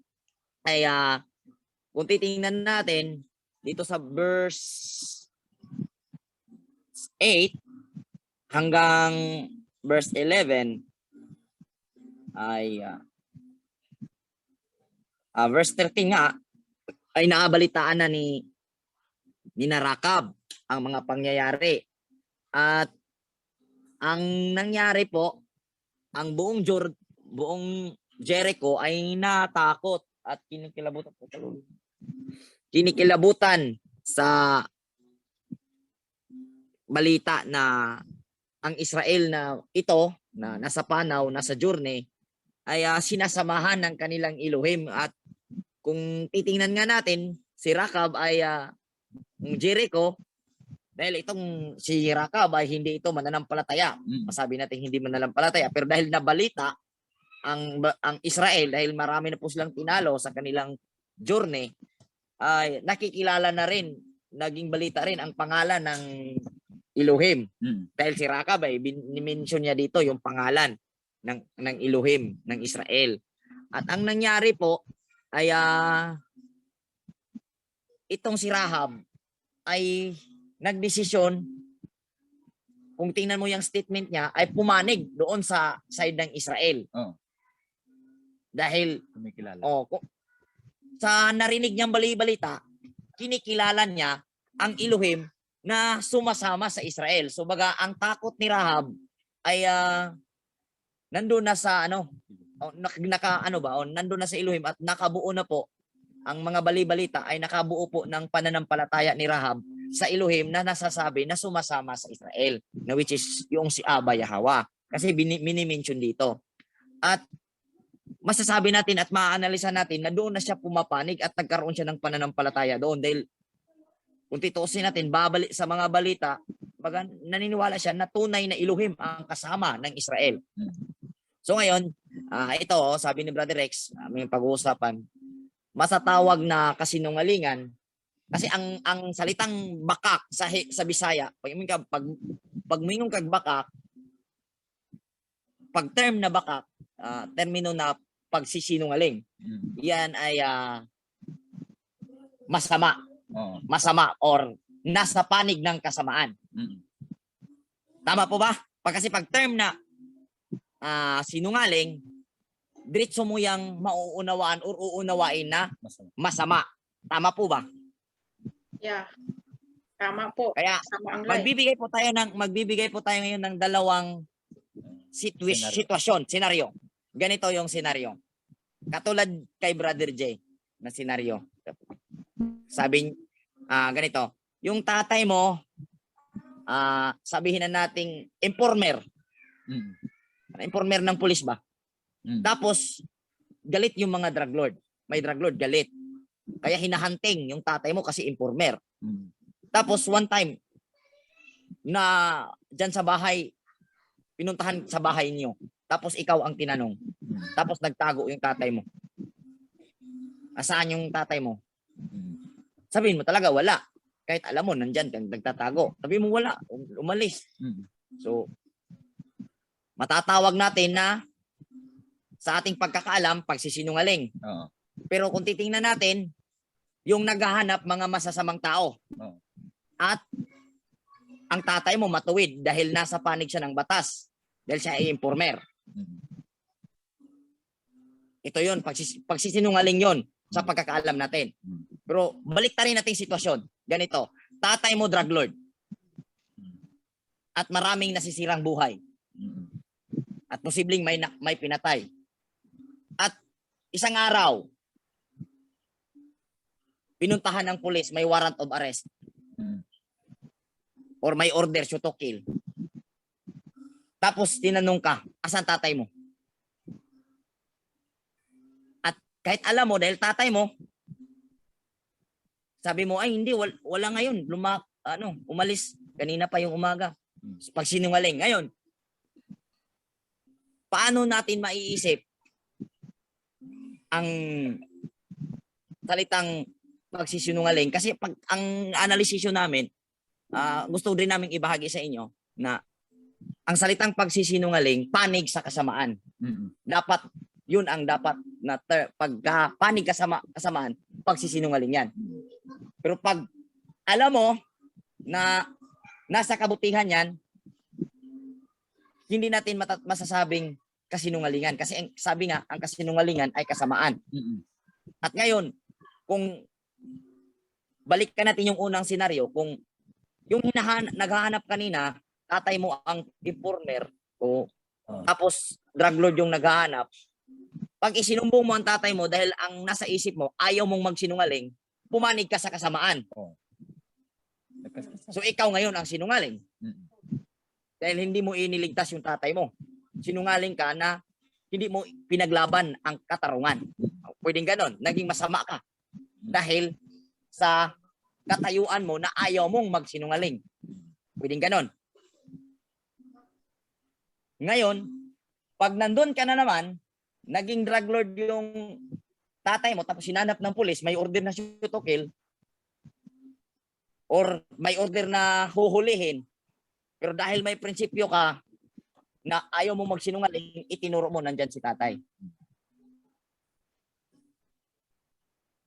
Ay kung titingnan natin dito sa verse 8 hanggang verse 11 ay verse 13 nga ay naabalitaan na ni Rakab ang mga pangyayari. At ang nangyari po, ang buong Jericho ay natakot at kinikilabutan sa balita na ang Israel na ito na nasa panaw, nasa journey ay sinasamahan ng kanilang Elohim. At kung titingnan nga natin, si Rakab ay Jericho, dahil itong si Rakab ay hindi ito mananampalataya. Masabi natin hindi mananampalataya, pero dahil nabalita ang Israel, dahil marami na po silang tinalo sa kanilang journey, ay nakikilala na rin, naging balita rin ang pangalan ng Elohim. Dahil si Rakab ay ni-mention niya dito yung pangalan ng Elohim ng Israel. At ang nangyari po ay itong si Rahab ay nagdesisyon, kung tingnan mo yung statement niya, ay pumanig doon sa side ng Israel. Dahil sa narinig niyang balita, kinikilala niya ang Elohim na sumasama sa Israel. So baga ang takot ni Rahab ay nandoon na sa nandoon na sa Elohim at nakabuo na po ang mga bali-balita ay nakabuo po ng pananampalataya ni Rahab sa Elohim na nasasabi na sumasama sa Israel, na which is yung si Abba Yahweh. Kasi mini-mention dito. At masasabi natin at maaanalisa natin na doon na siya pumapanig at nagkaroon siya ng pananampalataya doon. Dahil kung tituusin natin, babalik sa mga balita, baga naniniwala siya na tunay na Elohim ang kasama ng Israel. So ngayon, ito sabi ni Brother Rex, may pag-uusapan, masatawag na kasinungalingan kasi ang salitang bakak sa Bisaya, pag mingon kag bakak, pag term na bakak, termino na pagsisinungaling. Yan ay masama or nasa panig ng kasamaan. Tama po ba? Kasi pag term na sinungaling, diretso mo yang mauunawaan or uunawain na masama. Tama po ba? Yeah. Tama po. Kaya Sama ang magbibigay po tayo ngayon ng dalawang sitwasyon, senaryo. Ganito yung senaryo. Katulad kay Brother J na senaryo. Sabi ganito, yung tatay mo sabihin na nating informer. Mm. Informer ng pulis ba? Mm. Tapos, galit yung mga drug lord. May drug lord, galit. Kaya hinahunting yung tatay mo kasi informer. Mm. Tapos, one time, na dyan sa bahay, pinuntahan sa bahay niyo. Tapos, ikaw ang tinanong. Tapos, nagtago yung tatay mo. Asaan yung tatay mo? Sabihin mo talaga, wala. Kahit alam mo, nandyan, nagtatago. Sabihin mo, wala. Umalis. Mm. So, matatawag natin na sa ating pagkakaalam, pagsisinungaling. Oo. Pero kung titingnan natin, yung naghahanap mga masasamang tao. Oo. At ang tatay mo matuwid dahil nasa panig siya ng batas. Dahil siya ay informer. Mm. Ito yun, pagsisinungaling yon sa pagkakaalam natin. Mm. Pero balik rin natin sitwasyon. Ganito, tatay mo drug lord. At maraming nasisirang buhay. Mm. At posibleng may pinatay. At isang araw, pinuntahan ng pulis, may warrant of arrest. Mm. Or may order to kill. Tapos tinanong ka, asan tatay mo? At kahit alam mo, dahil tatay mo, sabi mo, ay hindi, wala ngayon. Umalis. Kanina pa yung umaga. Pag sinungaling. Ngayon, paano natin maiisip ang salitang pagsisinungaling? Kasi pag ang analisisyon namin, gusto din namin ibahagi sa inyo na ang salitang pagsisinungaling, panig sa kasamaan. Mm. Dapat, yun ang dapat na pagka panig kasamaan, pagsisinungaling yan. Pero pag alam mo na nasa kabutihan yan, hindi natin masasabing kasinungalingan. Kasi sabi nga, ang kasinungalingan ay kasamaan. Mm. At ngayon, kung balikan natin yung unang senaryo, kung yung naghahanap kanina, tatay mo ang informer, tapos drug lord yung naghahanap, pag isinumbong mo ang tatay mo dahil ang nasa isip mo, ayaw mong magsinungaling, pumanig ka sa kasamaan. So ikaw ngayon ang sinungaling. Mm. Dahil hindi mo iniligtas yung tatay mo. Sinungaling ka na hindi mo pinaglaban ang katarungan. Pwedeng ganon. Naging masama ka. Dahil sa katayuan mo na ayaw mong magsinungaling. Pwedeng ganon. Ngayon, pag nandun ka na naman, naging drug lord yung tatay mo, tapos sinanap ng pulis, may order na shoot to kill, or may order na huhulihin, pero dahil may prinsipyo ka na ayaw mo magsinungaling, itinuro mo nandyan si tatay.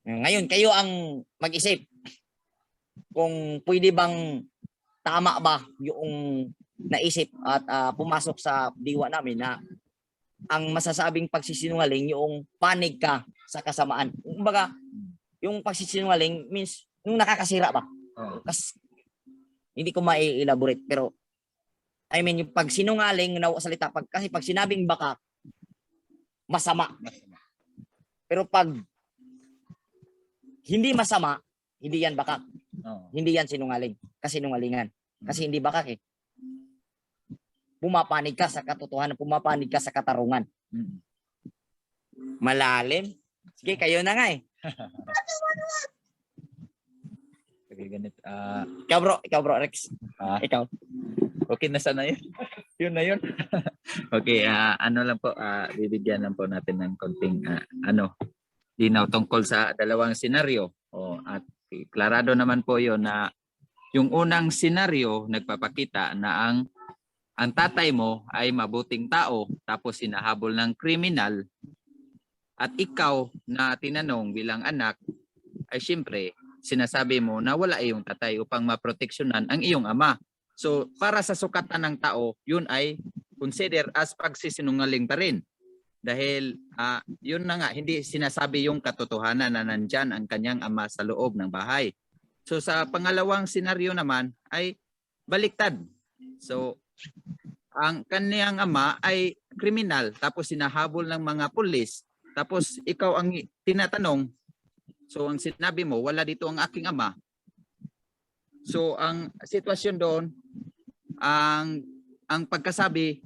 Ngayon, kayo ang mag-isip kung pwede bang tama ba yung naisip at pumasok sa diwa namin na ang masasabing pagsisinungaling yung panig ka sa kasamaan. Kumbaga, yung pagsisinungaling means yung nakakasira ba? Kasi hindi ko mai-elaborate pero I mean yung pagsinungaling na salita kasi pag sinabing baka masama. Pero pag hindi masama, hindi yan bakak. Hindi yan sinungaling. Kasinungalingan. Kasi hindi bakak eh. Pumapanig ka sa katotohanan, pumapanig ka sa katarungan. Malalim. Sige, kayo na nga eh. Okay, ganito. Ikaw bro, Rex. Ikaw. Okay na sana yun. Yun na yun. Okay, ano lang po, bibigyan lang po natin ng konting linaw tungkol sa dalawang senaryo. At klarado naman po yun na yung unang senaryo nagpapakita na ang tatay mo ay mabuting tao tapos hinahabol ng kriminal at ikaw na tinanong bilang anak ay siyempre sinasabi mo na wala iyong tatay upang maproteksyonan ang iyong ama. So para sa sukatan ng tao, yun ay consider as pagsisinungaling pa rin. Dahil yun na nga, hindi sinasabi yung katotohanan na nandyan ang kanyang ama sa loob ng bahay. So sa pangalawang senaryo naman ay baliktad. So ang kanyang ama ay kriminal tapos sinahabol ng mga pulis. Tapos ikaw ang tinatanong. So ang sinabi mo, wala dito ang aking ama. So ang sitwasyon doon, ang pagkasabi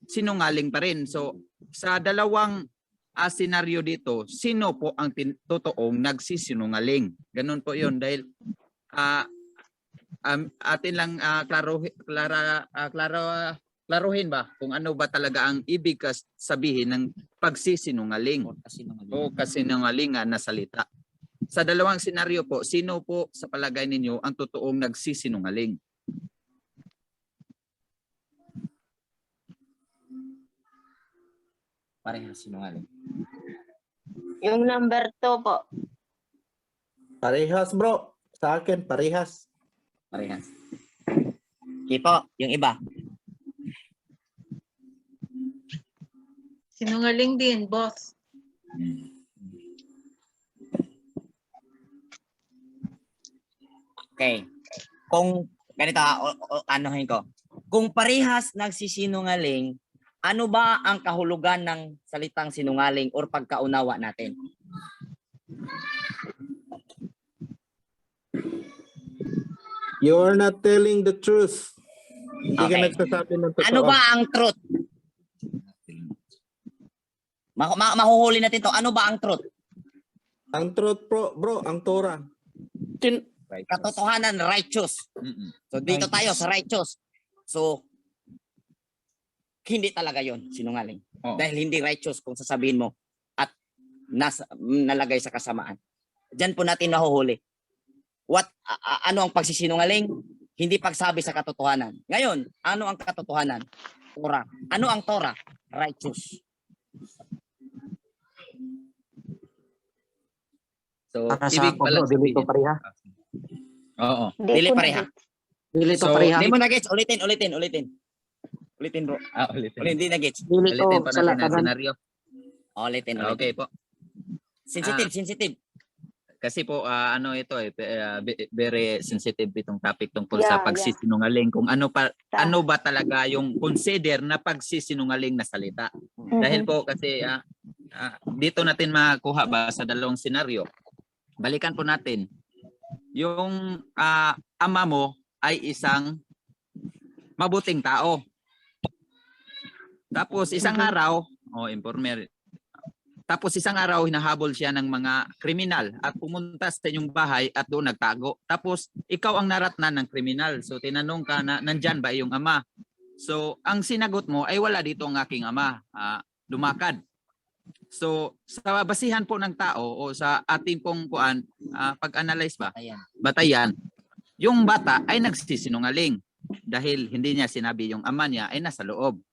sinungaling pa rin. So sa dalawang senaryo dito, sino po ang totoong nagsisinungaling? Ganun po 'yon dahil atin lang klaruhin ba kung ano ba talaga ang ibig sabihin ng pagsisinungaling o kasinungalingan na salita. Sa dalawang senaryo po, sino po sa palagay ninyo ang totoong nagsisinungaling? Parehas sinungaling. Yung number 2 po. Parehas bro. Sa akin, parehas. Parehas. Okay po, yung iba. Sinungaling din, boss. Okay. Kung ganito, anuhin ko. Kung parehas nagsisinungaling, ano ba ang kahulugan ng salitang sinungaling or pagkaunawa natin? You're not telling the truth. Hindi ka Okay. nagsasabi ng totoo. Ano ba ang truth? Mahuhuli natin to. Ano ba ang truth? Ang truth bro, ang Torah. Katotohanan, righteous. So dito tayo sa righteous. So hindi talaga yon sinungaling. Oo. Dahil hindi righteous kung sasabihin mo at nalagay sa kasamaan. Diyan po natin nahuhuli. Ano ang pagsisinungaling? Hindi pagsabi sa katotohanan. Ngayon, ano ang katotohanan? Torah. Ano ang Torah? Righteous. So, Para sa ibig ako, pala bro, dili to sabihin. pareha. Oo. Dili pareha. Dili to So, pareha. Hindi mo na-gets. Ulitin. Ulitin bro. Ulitin. Hindi na-gets. Dili to Ulitin pa sa natin ang latagan. senaryo. Ulitin. Okay po. Sensitive. Kasi po ito very sensitive itong topic tungkol sa Yeah. pagsisinungaling, kung ano ba talaga yung consider na pagsisinungaling na salita. Dahil po kasi dito natin makuha ba sa dalawang senaryo. Balikan po natin. Yung ama mo ay isang mabuting tao. Tapos isang araw, informer. Tapos isang araw hinahabol siya ng mga kriminal at pumunta sa inyong bahay at doon nagtago. Tapos ikaw ang naratnan ng kriminal. So tinanong ka na nandyan ba iyong ama? So ang sinagot mo ay wala dito ang aking ama. Lumakad. So sa basihan po ng tao o sa ating pong pag-analyze ba? Batayan. Yung bata ay nagsisinungaling dahil hindi niya sinabi yung ama niya ay nasa loob.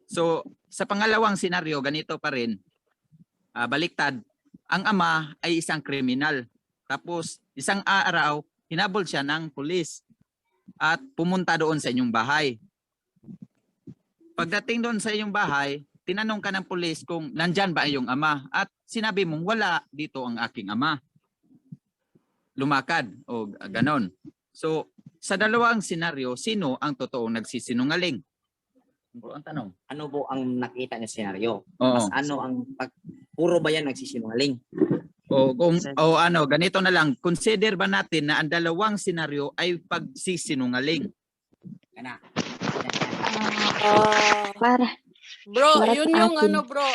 So sa pangalawang senaryo, ganito pa rin, baliktad, ang ama ay isang kriminal. Tapos isang araw, hinabol siya ng pulis at pumunta doon sa inyong bahay. Pagdating doon sa inyong bahay, tinanong ka ng pulis kung nandyan ba iyong ama at sinabi mong wala dito ang aking ama. Lumakad o ganon. So sa dalawang senaryo, sino ang totoong nagsisinungaling? Bro, ang tanong. Ano po ang nakita niya senaryo? Oo. Mas ano ang puro ba yan nagsisinungaling? Ganito na lang. Consider ba natin na ang dalawang senaryo ay pagsisinungaling? Kana. Para Bro, Para yun sa yung akin. bro.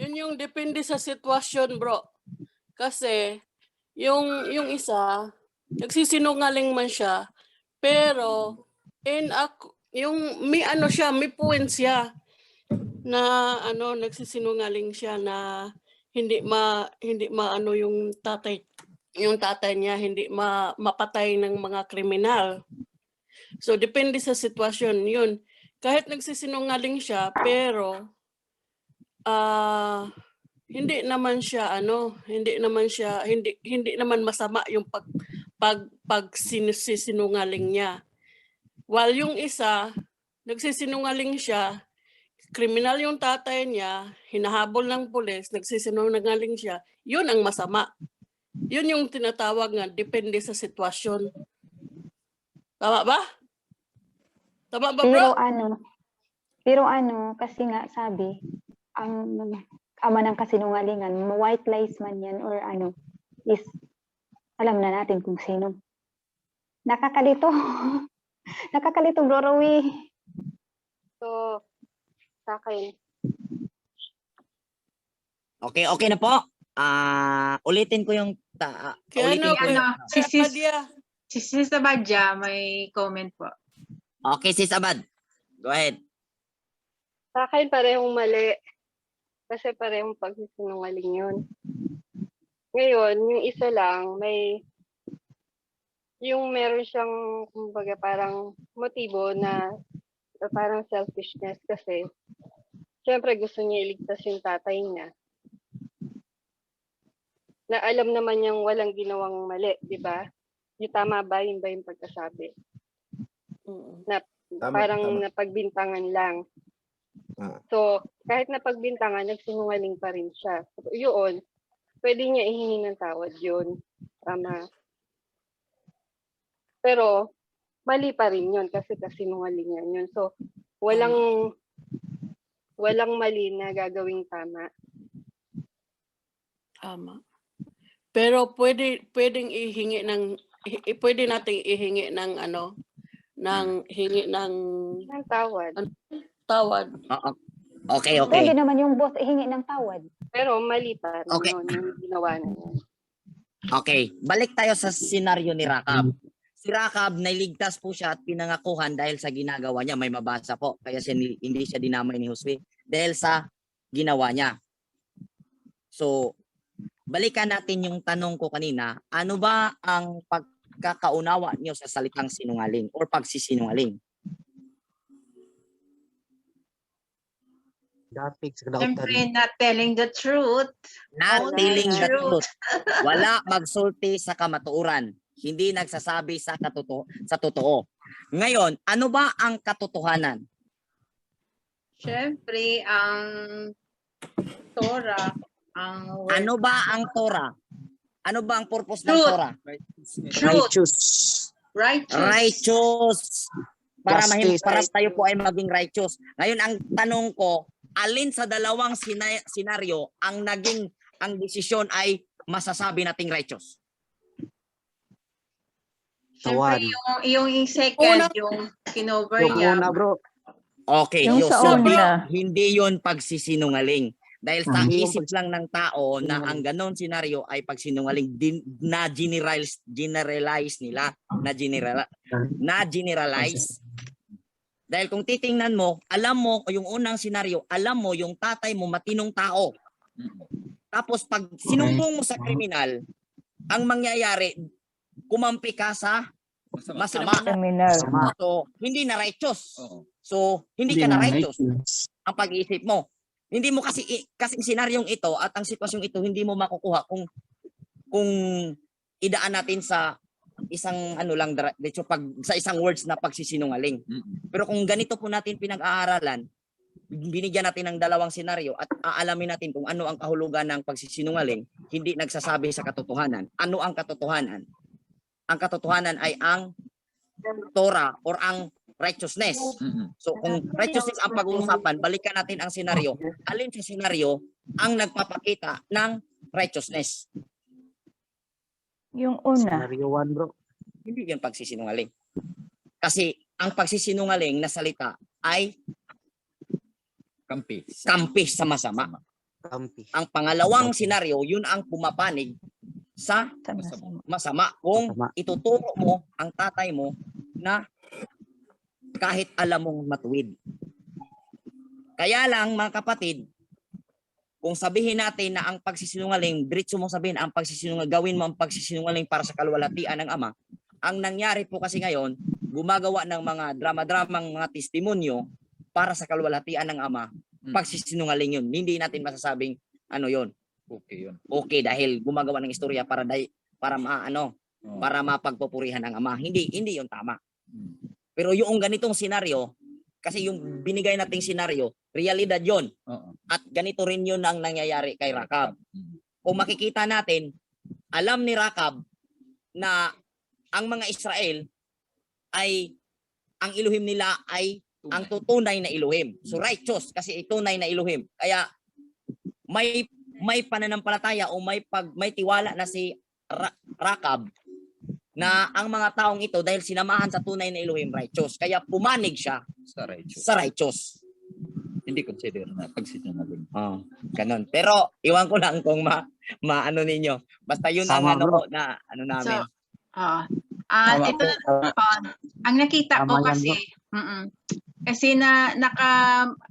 Yun yung depende sa sitwasyon, bro. Kasi yung isa nagsisinungaling man siya, pero yung may may point siya na nagsisinungaling siya na hindi maano yung tatay niya hindi mapatay ng mga kriminal. So depende sa sitwasyon yun. Kahit nagsisinungaling siya pero hindi naman masama yung pagsisinungaling niya. While yung isa, nagsisinungaling siya, kriminal yung tatay niya, hinahabol ng pulis, nagsisinungaling siya, yun ang masama. Yun yung tinatawag nga, depende sa sitwasyon. Tama ba? Tama ba, bro? Pero kasi nga sabi, ang ama ng kasinungalingan, white lies man yan or is alam na natin kung sino. Nakakalito. Nakakalito, Bro Rowie. So, sa akin, Okay na po. Ulitin ko yung Kaya ulitin ko. Si Sis, Badia. si Sis Abadja may comment po. Okay, Sis Abad. Go ahead. sa akin parehong mali. Kasi parehong pagsisinungaling yun. Ngayon, yung isa lang, yung meron siyang, kumbaga, parang motibo na parang selfishness kasi syempre gusto niya iligtas yung tatay niya. Na alam naman niyang walang ginawang mali, di ba? Yung tama ba, yun ba yung pagkasabi? Na parang Tama. napagbintangan lang. Ah. So, kahit napagbintangan, nagsinungaling pa rin siya. So, yun, pwede niya ihingi ng tawad yun. Tama. Pero, mali pa rin yun kasi kasinungalingan yun. So, walang mali na gagawing tama. Tama. Pero pwedeng ihingi ng pwede nating ihingi ng hingi ng Ng tawad. tawad. Okay. Pwede naman yung boss ihingi ng tawad. Pero mali pa rin Okay. yun, yung ginawa na yun. Okay, balik tayo sa senaryo ni Rakab. Si Rakab, nailigtas po siya at pinangakuhan dahil sa ginagawa niya. May mabasa po. Kaya hindi siya dinamay ni Josue dahil sa ginawa niya. So, balikan natin yung tanong ko kanina. Ano ba ang pagkakaunawa niyo sa salitang sinungaling or pagsisinungaling? Siyempre, not telling the truth. Not Only telling the truth. truth. Wala magsulti sa kamatuoran. Hindi nagsasabi sa totoo. Ngayon, ano ba ang katotohanan? Siyempre, ang Torah, ang word. Ano ba ang Torah? Ano ba ang purpose ng Truth. Torah? Truth. Righteous. Righteous. Para Justice. para tayo po ay maging righteous. Ngayon, ang tanong ko, alin sa dalawang senaryo ang desisyon ay masasabi nating righteous? Siyempre, yung second, yung kinover Yung niya. una, bro. Okay, Yung yun. sa So, una. hindi yun pagsisinungaling. Dahil sa Hindi yun isip lang ng tao na ang ganon senaryo ay pagsinungaling na generalize nila, na generalize. Dahil kung titingnan mo, alam mo yung unang senaryo, alam mo yung tatay mo matinong tao. Tapos pag sinumbong mo sa kriminal, ang mangyayari, kumampi ka sa masama. Criminal. So, hindi na righteous. So, hindi ka na righteous ang pag-iisip mo. Hindi mo kasi senaryong ito at ang sitwasyong ito hindi mo makukuha kung idaan natin sa isang sa isang words na pagsisinungaling. Pero kung ganito po natin pinag-aaralan, binigyan natin ng dalawang senaryo at aalamin natin kung ano ang kahulugan ng pagsisinungaling, hindi nagsasabi sa katotohanan. Ano ang katotohanan? Ang katotohanan ay ang Torah or ang righteousness. So kung righteousness ang pag-uusapan, balikan natin ang senaryo. Alin sa senaryo ang nagpapakita ng righteousness? Yung una. Scenario 1, bro. Hindi yan pagsisinungaling. Kasi ang pagsisinungaling na salita ay kampi sa masama. Kampi. Ang pangalawang senaryo, yun ang pumapanig sa masama. Kung ituturo mo ang tatay mo na kahit alam mong matuwid. Kaya lang mga kapatid, kung sabihin natin na ang pagsisinungaling, diretso mo sabihin ang pagsisinungaling, gawin mo ang pagsisinungaling para sa kaluwalhatian ng Ama. Ang nangyari po kasi ngayon, gumagawa ng mga drama-dramang mga testimonyo para sa kaluwalhatian ng Ama. Pagsisinungaling yun. Hindi natin masasabing ano yun. Okay yun. Okay dahil gumagawa ng istorya para mapagpupurihan ng Ama. Hindi yun tama. Pero yung ganitong senaryo, kasi yung binigay nating senaryo, realidad yon. At ganito rin yun ang nangyayari kay Rakab. Kung makikita natin, alam ni Rakab na ang mga Israel ay, ang Elohim nila ay ang tutunay na Elohim. So righteous kasi tunay na Elohim. Kaya may pananampalataya o may tiwala na si Rakab na ang mga taong ito dahil sinamahan sa tunay na Elohim righteous, kaya pumanig siya Sa righteous. sa righteous. Hindi consider na pagsinungaling. Oh, ganun. Pero iwan ko lang kung maano ninyo. Basta yun ang Tama, ano bro. ko na ano namin. Tama Ito, po. ang nakita ko Tama yan, kasi, kasi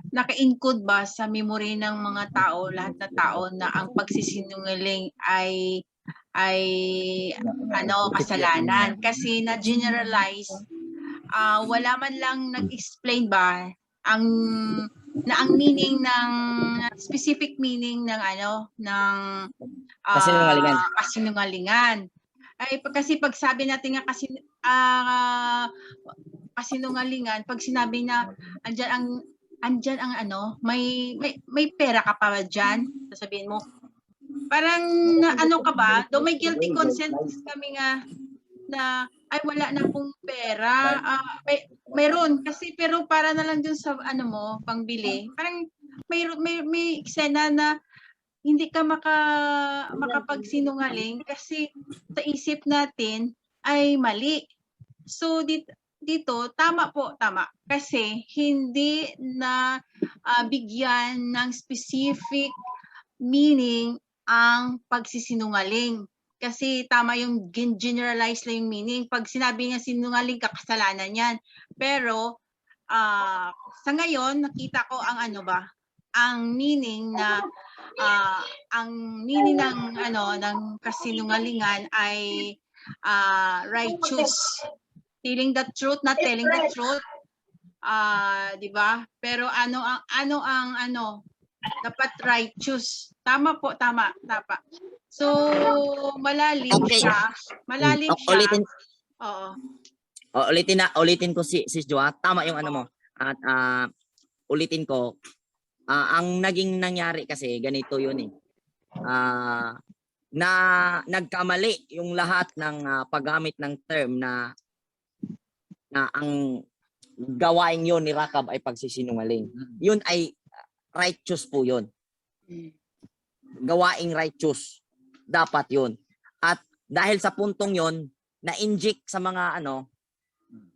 naka-encode ba sa memory ng mga tao, lahat na tao, na ang pagsisinungaling ay kasalanan. Kasi na-generalize, wala man lang nag-explain ba ang meaning ng specific meaning ng Kasinungalingan. kasinungalingan. Ay kasi pag sabi natin nga kasinungalingan, pag sinabi na andyan ang may pera ka pa ba dyan? Sasabihin mo, parang ano ka ba? Do may guilty conscience kami nga na ay wala na akong pera. Mayroon kasi pero para na lang dun sa pangbili. Parang may eksena na hindi ka makapagsinungaling kasi sa isip natin ay mali. So dito tama kasi hindi na bigyan ng specific meaning ang pagsisinungaling. Kasi tama yung generalize lang yung meaning. Pag sinabi nga sinungaling ka, kasalanan yan. Pero sa ngayon nakita ko ang ang meaning na ng kasinungalingan ay righteous. Telling the truth, not telling the truth. 'Di ba? Pero ano ang dapat righteous. Tama po, tama. So malalim Okay. siya. Ulitin. Oo. Ulitin ko si Joa. Tama yung ano mo. At ulitin ko. Ang naging nangyari kasi ganito yun eh. Na nagkamali yung lahat ng paggamit ng term na ang gawain yon ni Rahab ay pagsisinungaling. Yun ay righteous po yun. Gawaing righteous. Dapat yun. At dahil sa puntong yon, na-inject sa mga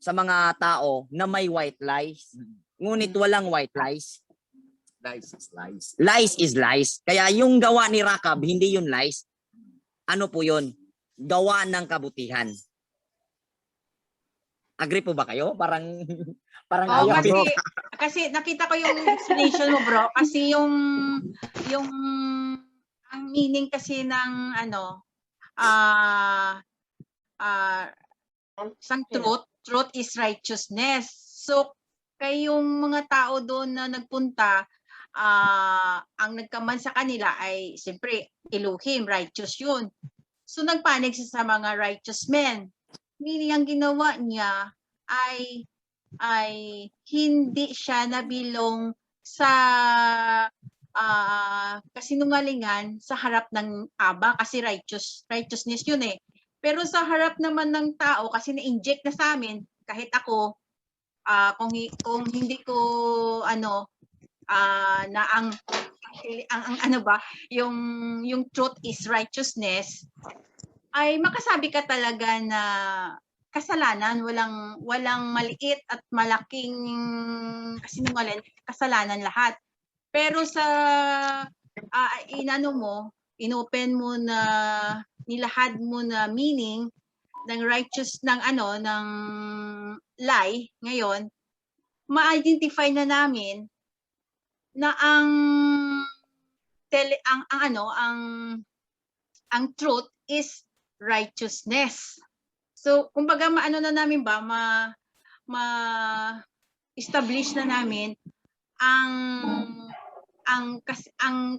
sa mga tao na may white lies. Ngunit walang white lies. Lies is lies. Lies is lies. Kaya yung gawa ni Rahab, hindi yun lies. Ano po yun? Gawa ng kabutihan. Agree po ba kayo? Parang ayaw. Kasi nakita ko yung explanation mo, bro. Kasi yung ang meaning kasi ng isang truth is righteousness. So kayong mga tao doon na nagpunta, ang nagkaman sa kanila ay siyempre Elohim, righteous yun. So nagpanig siya sa mga righteous men. Meaning ang ginawa niya ay hindi siya nabilong sa kasinungalingan sa harap ng Aba kasi righteousness yun eh. Pero sa harap naman ng tao kasi na-inject na sa amin, kahit ako, kung hindi ko na ang yung truth is righteousness, ay makasabi ka talaga na kasalanan, walang maliit at malaking kasinungalingan, kasalanan lahat. Pero sa inopen mo na nilahad mo na meaning ng righteous ng lie ngayon, ma-identify na namin na ang truth is righteousness. So kumbaga na namin ba ma-establish na namin ang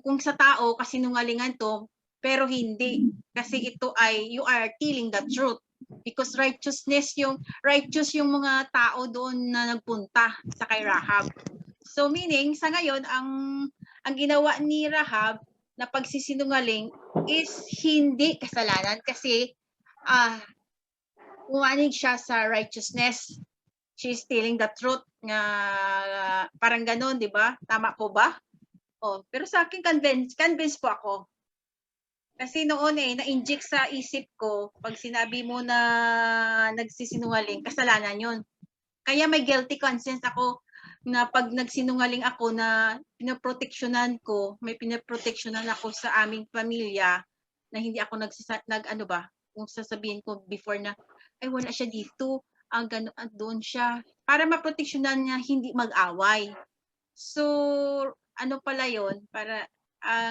kung sa tao kasinungalingan to, pero hindi kasi ito ay you are telling the truth because righteous yung mga tao doon na nagpunta sa kay Rahab. So meaning sa ngayon ang ginawa ni Rahab na pagsisinungaling is hindi kasalanan kasi umanig siya sa righteousness. She's telling the truth nga parang gano'n, di ba? Tama po ba? Pero sa akin convinced po ako. Kasi noon na-inject sa isip ko, pag sinabi mo na nagsisinungaling, kasalanan yun. Kaya may guilty conscience ako na pag nagsinungaling ako na pinaproteksyonan ko, may pinaproteksyonan ako sa aming pamilya na hindi ako kung sasabihin ko before na, ay wala siya dito, doon siya, para maproteksyonan niya hindi mag-away. So, ano pala yon para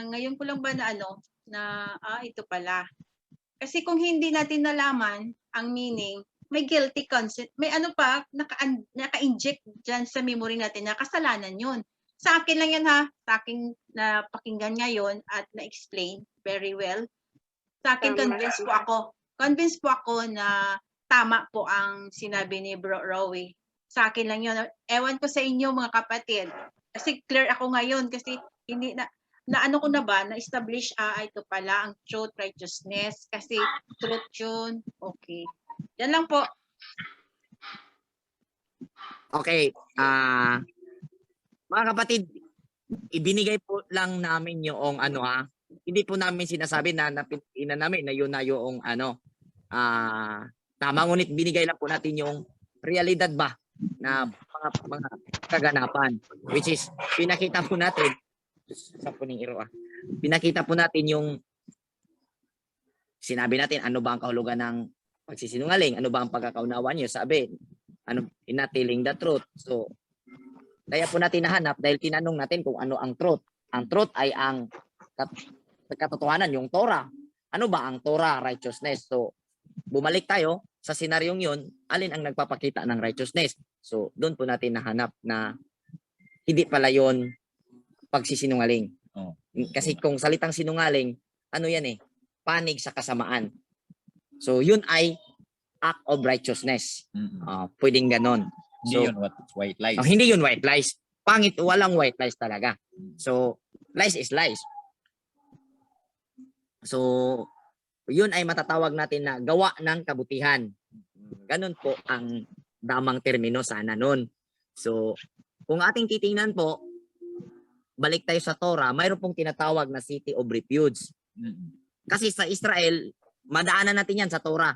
ngayon ko lang ba na ito pala. Kasi kung hindi natin nalaman ang meaning, may guilty conscience, may naka-inject dyan sa memory natin na kasalanan yun. Sa akin lang yan sa akin na pakinggan ngayon at na-explain very well. Sa akin, convinced po ako na tama po ang sinabi ni Bro Rowie. Sa akin lang yun. Ewan ko sa inyo mga kapatid. Kasi clear ako ngayon kasi hindi na-establish ito pala ang truth, righteousness. Kasi truth yun. Okay. Yan lang po. Okay. Mga kapatid, ibinigay po lang namin yung hindi po namin sinasabi na napilitan namin na yun na yung tama, ngunit binigay lang po natin yung realidad ba na mga kaganapan, which is pinakita po natin pinakita po natin yung sinabi natin ano ba ang kahulugan ng pagsisinungaling, ano ba ang pagkakaunawa niyo, sabi not telling the truth. So kaya po natin nahanap dahil tinanong natin kung ano ang truth. Ang truth ay ang katotohanan, yung Torah. Ano ba ang Torah? Righteousness. So bumalik tayo sa senaryong yun, alin ang nagpapakita ng righteousness. So doon po natin nahanap na hindi pala yun pagsisinungaling. Kasi kung salitang sinungaling, panig sa kasamaan. So yun ay act of righteousness. Pwedeng ganon. Hindi So, yun white lies. hindi yun white lies. Pangit, walang white lies talaga. So lies is lies. So yun ay matatawag natin na gawa ng kabutihan. Ganon po ang damang termino sana nun. So kung ating titingnan po, balik tayo sa Torah, mayroon pong tinatawag na City of Refuge. Kasi sa Israel, madaanan natin yan sa Torah.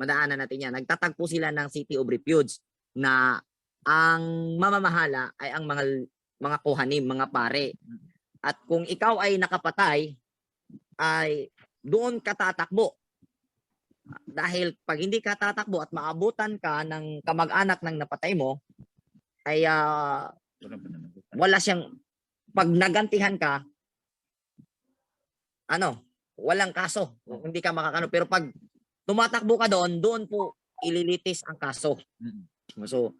Madaanan natin yan. Nagtatagpo sila ng City of Refuge na ang mamamahala ay ang mga kuhanim, mga pare. At kung ikaw ay nakapatay, ay doon ka tatakbo. Dahil pag hindi ka tatakbo at maabutan ka ng kamag-anak ng napatay mo, ay wala siyang, pag nagantihan ka, walang kaso. Hindi ka makakano. Pero pag tumatakbo ka doon po ililitis ang kaso. So,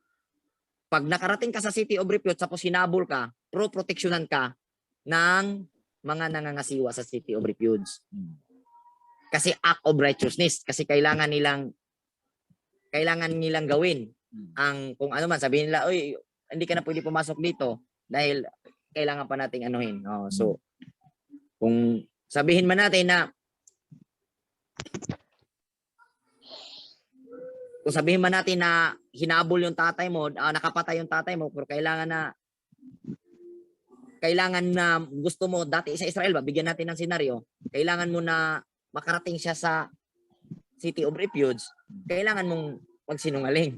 pag nakarating ka sa City of Refuge, tapos hinabol ka, proteksyonan ka ng mga nangangasiwa sa City of Refuge. Kasi act of righteousness. Kasi kailangan nilang gawin ang kung ano man, sabihin nila, oy, hindi ka na pwede pumasok dito dahil kailangan pa nating anuhin. So, kung sabihin man natin na hinabol yung tatay mo, nakapatay yung tatay mo, pero kailangan na gusto mo, dati sa Israel, bigyan natin ng senaryo, kailangan mo na makarating siya sa City of Refuge, kailangan mong magsinungaling.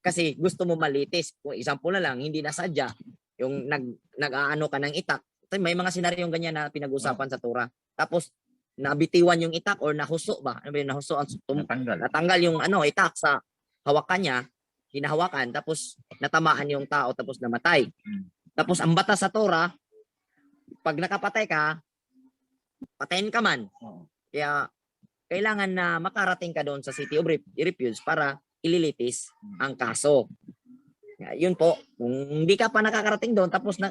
Kasi gusto mo malitis. Kung example na lang, hindi nasadya, yung nag-aano ka ng itak. May mga senaryong ganyan na pinag-usapan sa Torah. Tapos, nabitiwan yung itak or nahuso ba? Nahuso, natanggal yung itak sa hawakan niya, hinahawakan, tapos natamaan yung tao, tapos namatay. Tapos, ang batas sa Torah, pag nakapatay ka, patayin ka man. Kaya, kailangan na makarating ka doon sa City of Refuge para ililitis ang kaso. Yun po, kung hindi ka pa nakakarating doon, tapos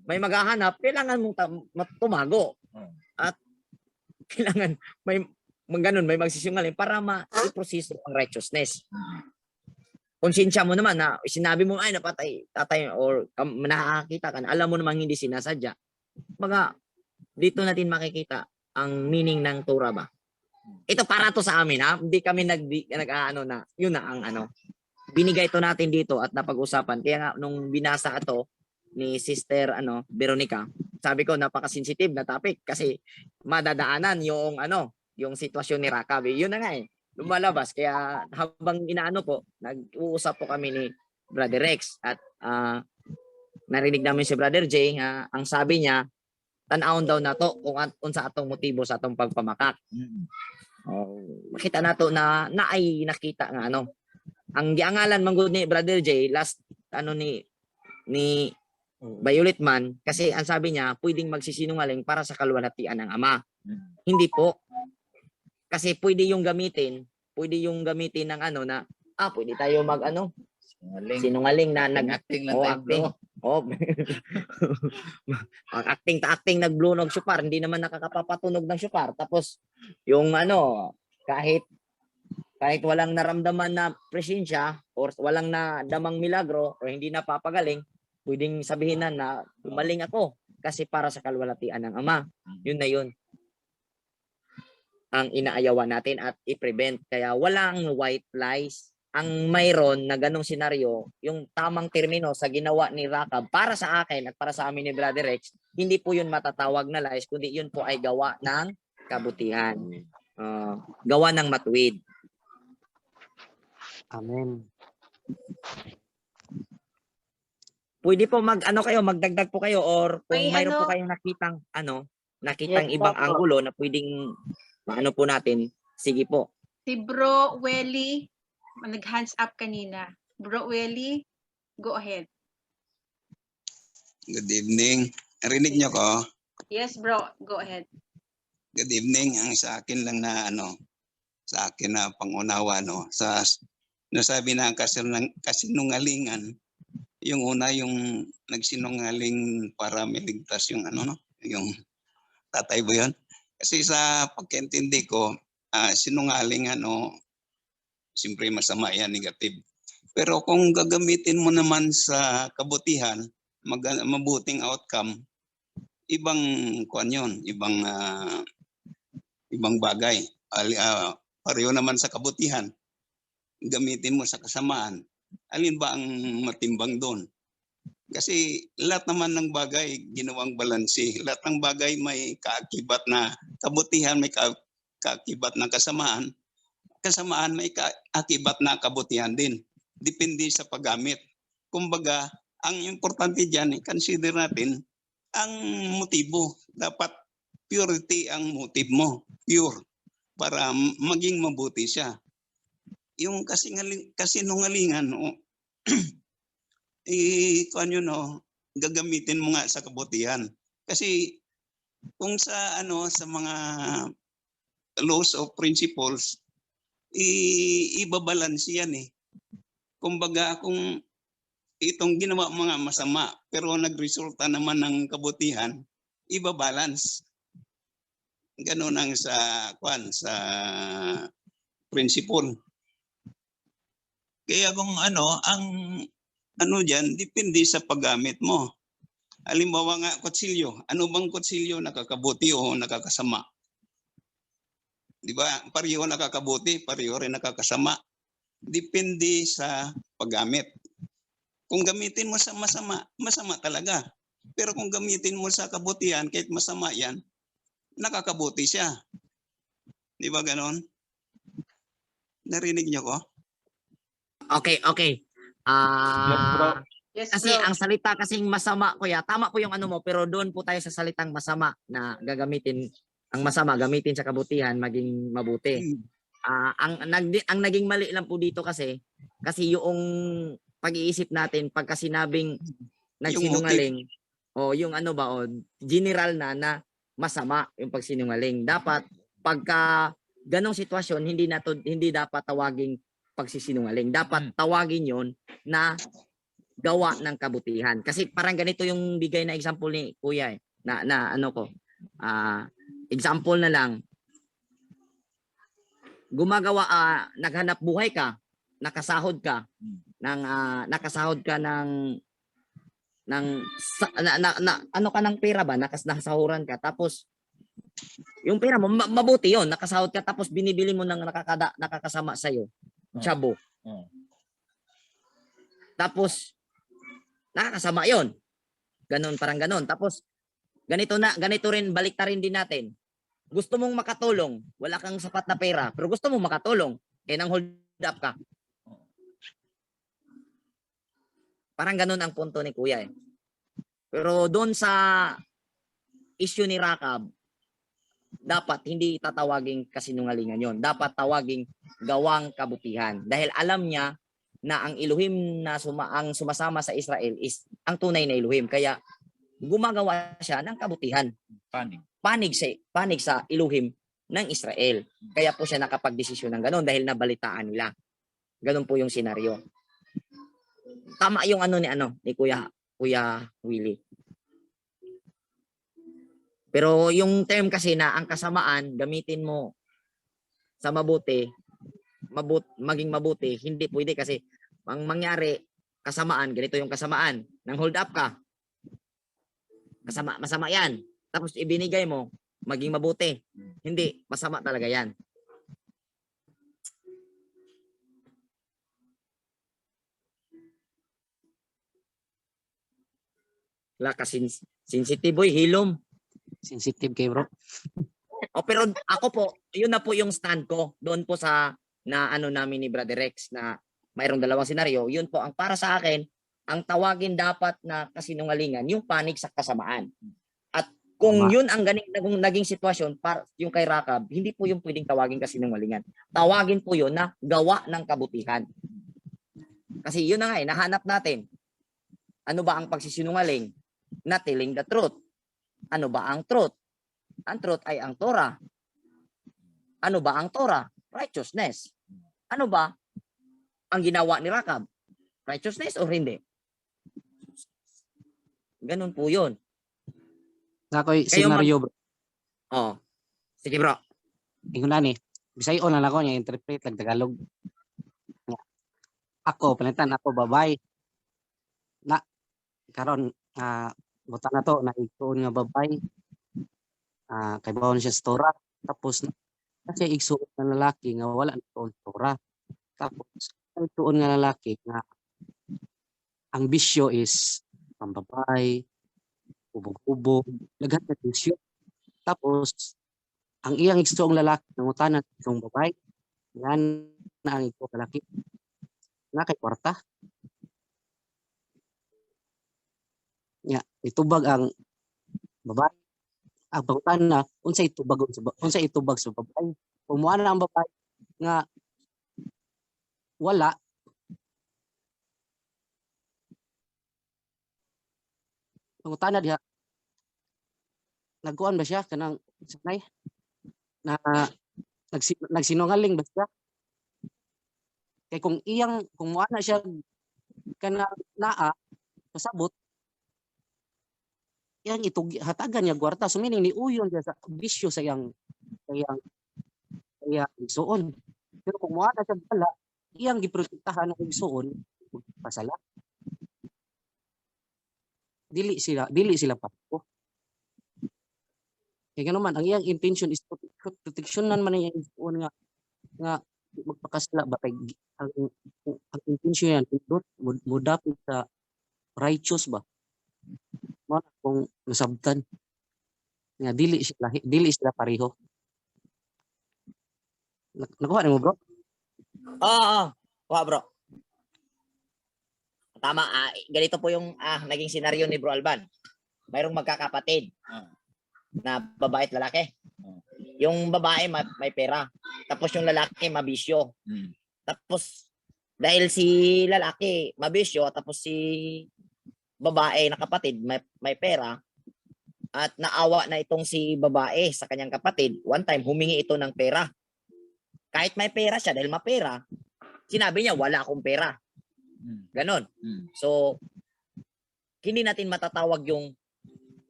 may maghahanap, kailangan mong tumago. At kailangan may magsisinungaling para ma-proseso ang righteousness. Konsensya mo naman na sinabi mo, ay napatay, tatay, or nakakita ka na, alam mo namang hindi sinasadya. Dito natin makikita ang meaning ng Torah ba. Ito para to sa amin, ha? Hindi kami yun na ang binigay to natin dito at napag-usapan. Kaya nga nung binasa ito ni Sister Veronica, sabi ko napaka-sensitive na topic kasi madadaanan yung yung sitwasyon ni Rakab. Yun na nga lumalabas. Kaya habang inaano po, nag-uusap po kami ni Brother Rex at narinig namin si Brother J, ang sabi niya, tan-aon daw na to kung unsa atong motibo sa atong pagpamakak. Makita nato na ay nakita nga ang giangalan man gud ni Brother J last ni Violet man kasi ang sabi niya pwedeng magsisinungaling para sa kaluwalhatian ng Ama. Hindi po. Kasi pwede yung gamitin ng na pwede tayo mag sinungaling na Acting lang tayo, bro. Acting nag-blow ng syupar, hindi naman nakakapapatunog ng syupar. Tapos yung kahit walang naramdaman na presensya or walang nadamang milagro or hindi napapagaling, pwedeng sabihin na umaling ako kasi para sa kaluwalhatian ng Ama. Yun na yun ang inaayawan natin at i-prevent. Kaya walang white lies. Ang mayroon na ganong senaryo, yung tamang termino sa ginawa ni Rakab para sa akin at para sa amin ni Brother Rex, hindi po yun matatawag na lies, kundi yun po ay gawa ng kabutihan. Gawa ng matuwid. Amen. Pwede po magdagdag po kayo or kung mayroon po kayong nakitang ibang anggulo na pwedeng po natin, sige po. Si Bro Welly, nag-hands up kanina. Bro Welly, go ahead. Good evening. Narinig niyo ko? Yes, bro, go ahead. Good evening. Ang sa akin lang na sa akin na pangunawa sa nasabi na kasinungalingan. Yung una yung nagsinungaling para maligtas yung yung tatay ba yun? Kasi sa pagkaintindi ko, sinungaling siyempre masama yan, negative. Pero kung gagamitin mo naman sa kabutihan, mabuting outcome, ibang ibang bagay. Pareho naman sa kabutihan, gamitin mo sa kasamaan. Alin ba ang matimbang doon? Kasi lahat naman ng bagay ginawang balanse. Lahat ng bagay may kaakibat na kabutihan, may kaakibat na kasamaan. Kasamaan may kaakibat na kabutihan din. Depende sa paggamit. Kumbaga, ang importante diyan, consider natin ang motibo. Dapat purity ang motive mo, pure, para maging mabuti siya. Yung kasinungalingan, gagamitin mo nga sa kabutihan. Kasi kung sa sa mga laws of principles, ibabalance yan Kumbaga kung itong ginawa mga masama pero nagresulta naman ng kabutihan, ibabalance. Ganun ang sa principle. Kaya kung ang diyan depende sa paggamit mo. Halimbawa nga kutsilyo, ano bang kutsilyo nakakabuti o nakakasama? 'Di ba? Pareho nakakabuti, pareho rin nakakasama. Depende sa paggamit. Kung gamitin mo sa masama, masama talaga. Pero kung gamitin mo sa kabutihan, kahit masama 'yan, nakakabuti siya. 'Di ba ganon? Narinig niyo ko? Okay. Yes, Kasi bro. ang salita kasing masama, kuya, tama po yung mo, pero doon po tayo sa salitang masama na gagamitin, ang masama, gamitin sa kabutihan, maging mabuti. Ang naging mali lang po dito kasi yung pag-iisip natin, pagka sinabing nagsinungaling, yung general na masama yung pagsinungaling. Dapat, pagka ganong sitwasyon, hindi dapat tawaging pagsisinungaling. Dapat tawagin yon na gawa ng kabutihan. Kasi parang ganito yung bigay na example ni Kuya example na lang. Gumagawa naghanap buhay ka, nakasahod ka ng pera ba, nakasahuran ka, tapos yung pera mo mabuti yon, nakasahod ka, tapos binibili mo ng nakakasama sa iyo. Chabo. Tapos nakakasama 'yon. Ganon, parang ganon. Tapos ganito rin, baliktarin din natin. Gusto mong makatulong, wala kang sapat na pera, pero gusto mong makatulong, nang hold up ka. Parang ganun ang punto ni Kuya eh. Pero doon sa issue ni Rakab, dapat hindi tatawaging kasinungalingan yon. Dapat tawaging gawang kabutihan. Dahil alam niya na ang Elohim na ang sumasama sa Israel is ang tunay na Elohim. Kaya gumagawa siya ng kabutihan. Panig sa Elohim ng Israel. Kaya po siya nakapagdesisyon ng gano'n dahil nabalitaan nila. Ganun po yung senaryo. Tama yung ni Kuya Willie. Pero yung term kasi na ang kasamaan, gamitin mo sa mabuti, maging mabuti, hindi pwede kasi ang mangyari, kasamaan, ganito yung kasamaan, nang hold up ka, masama yan. Tapos ibinigay mo, maging mabuti. Hindi, masama talaga yan. Wala kasi sensitive boy, hilom. Sensitive kay bro. Pero ako po, yun na po yung stand ko doon po sa namin ni Brother Rex na mayroong dalawang senaryo. Yun po ang para sa akin, ang tawagin dapat na kasinungalingan, yung panig sa kasamaan. At kung yun ang naging sitwasyon, yung kay Rakab, hindi po yung pwedeng tawagin kasinungalingan. Tawagin po yun na gawa ng kabutihan. Kasi yun na nga nahanap natin. Ano ba ang pagsisinungaling? Not telling the truth. Ano ba ang truth? Ang truth ay ang Torah. Ano ba ang Torah? Righteousness. Ano ba ang ginawa ni Rakab? Righteousness o hindi? Ganun po yun. Ako'y senaryo bro. Sige bro. Ingon na ni. Bisayon na ako niya interpret lang Tagalog. Ako palitan ako babay. Na karon buta na to na igsuon nga babay. Kay bawon siya sa Torah. Tapos kasi igsuon nga lalaki nga wala na to Torah. Tapos igsuon nga lalaki nga ang bisyo is pambabay, ubog-ubog, laghat na bisyo. Tapos ang iyang igsuong lalaki nangutanan ng babay, yan na ang igsuong lalaki na kay kwarta. Itubag ang babae. Ang pangutan na unsay itubag sa babae. Kung mo na ang babae nga wala pangutan na diha nagkuan ba siya kanang sanay na nagsinungaling ba siya kay kung mo na siya kanang naa pasabot yang hatagan niya gwarta so meaning ni uyon siya sa bisyo sa iyang igsuon. Pero kung mo na siya bala iyang giprotektahan ang igsuon pasala dili sila pato. Kaya naman ang iyang intention is proteksyonan man niya igsuon nga magpakasala ba kay ang intention yan mudapit sa righteous ba mo kung nasabtan nga dili sila pareho. Nakuha mo bro? Kuha bro. Tama, ganito po yung naging senaryo ni Bro Alban. Mayroong magkakapatid na babae at lalaki. Yung babae may pera, tapos yung lalaki mabisyo. Tapos dahil si lalaki mabisyo, tapos si babae na kapatid may pera, at naawa na itong si babae sa kanyang kapatid, one time humingi ito ng pera. Kahit may pera siya, dahil mapera, sinabi niya wala akong pera. Ganon. So hindi natin matatawag yung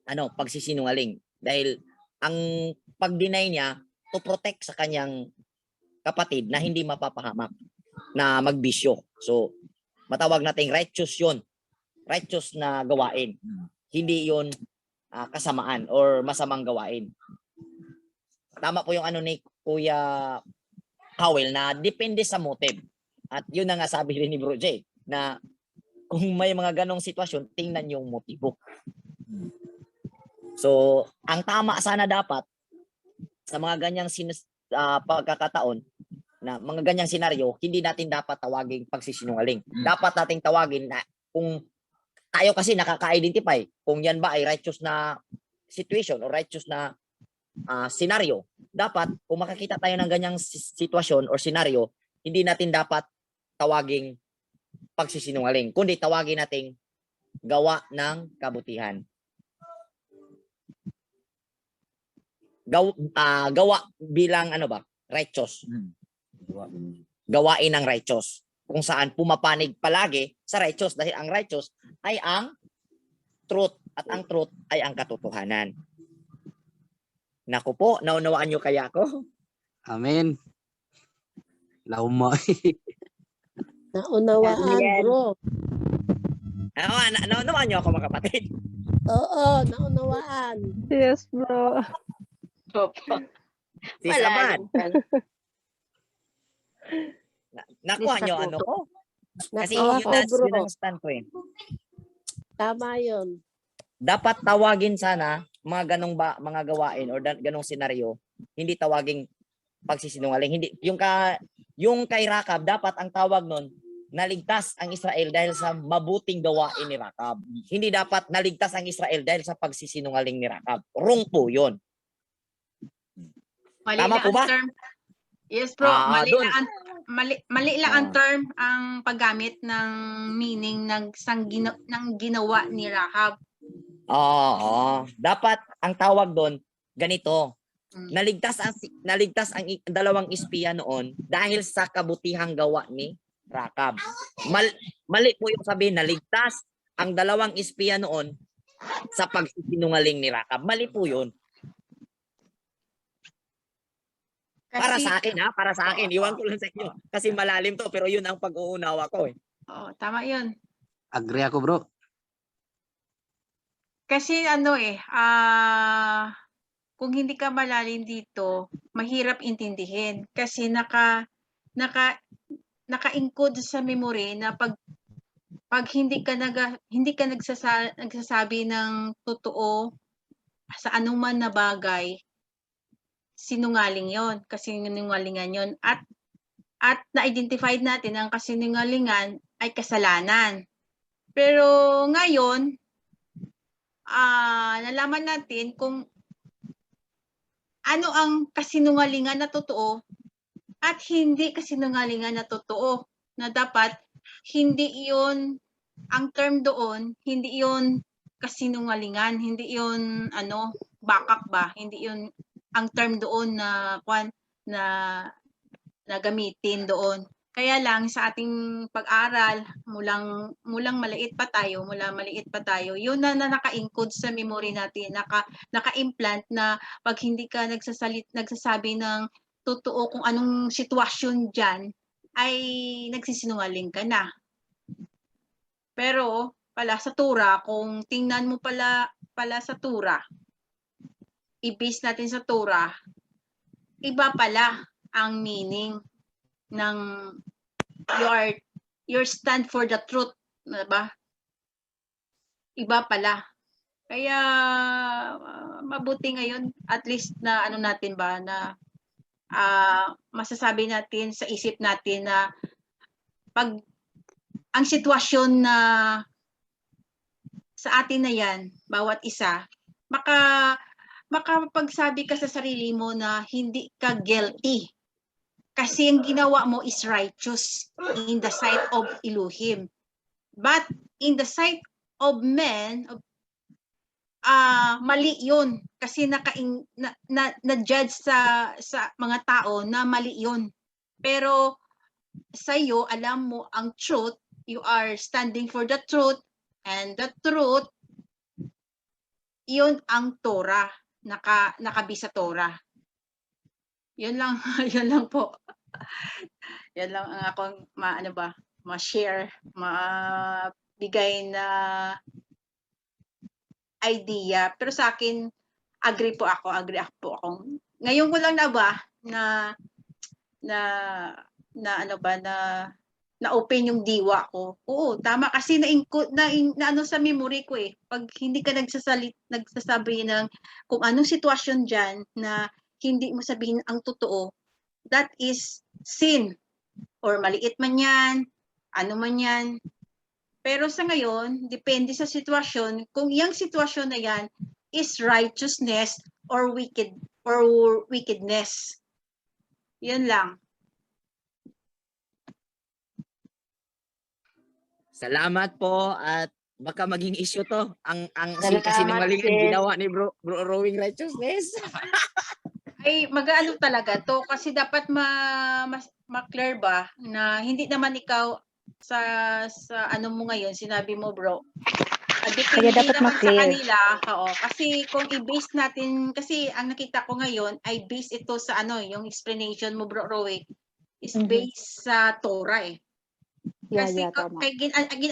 pagsisinungaling dahil ang pag-deny niya to protect sa kanyang kapatid na hindi mapapahamak na magbisyo. So matawag nating righteous yun. Righteous na gawain. Hindi yun kasamaan or masamang gawain. Tama po yung ni Kuya Howell na depende sa motive. At yun na nga sabi rin ni Bro J na kung may mga ganong sitwasyon, tingnan yung motibo. So, ang tama sana dapat sa mga ganyang pagkakataon na mga ganyang senaryo, hindi natin dapat tawagin pagsisinungaling. Dapat nating tawagin na kung tayo kasi nakaka-identify kung yan ba ay righteous na situation o righteous na senaryo. Dapat kung makakita tayo ng ganyang sitwasyon or senaryo, hindi natin dapat tawaging pagsisinungaling, kundi tawagin nating gawa ng kabutihan. Gawa bilang ano ba? Righteous. Gawain ng righteous. Kung saan pumapanig palagi sa righteous dahil ang righteous ay ang truth at ang truth ay ang katotohanan. Naku po, naunawaan nyo kaya ako? Amen. Lauma. Naunawaan, bro. Naunawaan nyo ako, mga kapatid? Oo, naunawaan. Yes, bro. Si Saban. Nakuha nyo ano ko? Kasi Nakuha yun ko, na bro. yun ang stand ko eh. Tama yun. Dapat tawagin sana mga mga gawain or ganong senaryo, hindi tawaging pagsisinungaling. Hindi yung kay Rakab dapat ang tawag nun, naligtas ang Israel dahil sa mabuting gawain ni Rakab. Hindi dapat naligtas ang Israel dahil sa pagsisinungaling ni Rakab. Wrong po 'yon. Mali Tama lang po ang ba? term. Yes, bro. Mali lang ang term ang paggamit ng meaning ng ginawa ni Rahab. Oo. Dapat ang tawag doon ganito. Naligtas ang dalawang espiya noon dahil sa kabutihang gawa ni Rakab. Mali po yung sabihin naligtas ang dalawang espiya noon sa pagsisinungaling ni Rakab. Mali po 'yun. Para sa akin para sa akin. Iwan ko lang sa inyo. Kasi malalim to pero 'yun ang pag-uunawa ko eh. Oo, tama 'yun. Agree ako, bro. Kasi kung hindi ka malalim dito, mahirap intindihin kasi naka-encode sa memory na pag hindi ka nagsasabi ng totoo sa anuman na bagay, sinungaling 'yon, kasinungalingan 'yon at na-identified natin ang kasinungalingan ay kasalanan. Pero ngayon, nalaman natin kung ano ang kasinungalingan na totoo at hindi kasinungalingan na totoo, na dapat hindi iyon ang term doon, hindi iyon kasinungalingan, hindi iyon bakak ba, hindi iyon ang term doon na gamitin doon. Kaya lang sa ating pag-aral, mulang maliit pa tayo, yun na naka-encode sa memory natin, naka-implant na pag hindi ka nagsasabi ng totoo kung anong sitwasyon dyan, ay nagsisinungaling ka na. Pero pala sa Torah, kung tingnan mo pala sa Torah, i-base natin sa Torah, iba pala ang meaning ng your stand for the truth, diba? Iba pala. Kaya mabuti ngayon at least na natin ba na masasabi natin sa isip natin na pag ang sitwasyon na sa atin na yan, bawat isa, makapagsabi ka sa sarili mo na hindi ka guilty. Kasi ang ginawa mo is righteous in the sight of Elohim. But in the sight of men, mali yun. Kasi na-judge sa mga tao na mali yun. Pero sa iyo, alam mo ang truth, you are standing for the truth, and the truth, yun ang Torah, nakabisa Torah. Yun lang, yun lang po. Yan lang ang akong ma-share, mabigay na idea. Pero sa akin, agree po ako. Ngayon ko lang na na-open yung diwa ko. Oo, tama kasi na ano sa memory ko eh. Pag hindi ka nagsasabi ng kung anong sitwasyon dyan na hindi mo sabihin ang totoo, that is sin. Or maliit man yan, ano man yan. Pero sa ngayon, depende sa sitwasyon, kung yung sitwasyon na yan is righteousness or wickedness. Yan lang. Salamat po at baka maging issue to. Ang Salamat, kasinungalingan sis. ginawa ni Bro Rowing Righteousness. Ay mag-aano talaga to kasi dapat ma-clear ba na hindi naman ikaw sa ano mo ngayon, sinabi mo bro. Kaya Depende dapat naman sa ma-clear. kanila, oo. Kasi kung i-base natin, kasi ang nakita ko ngayon ay base ito sa ano, yung explanation mo bro Rowe, is based sa Torah eh. Kasi tama.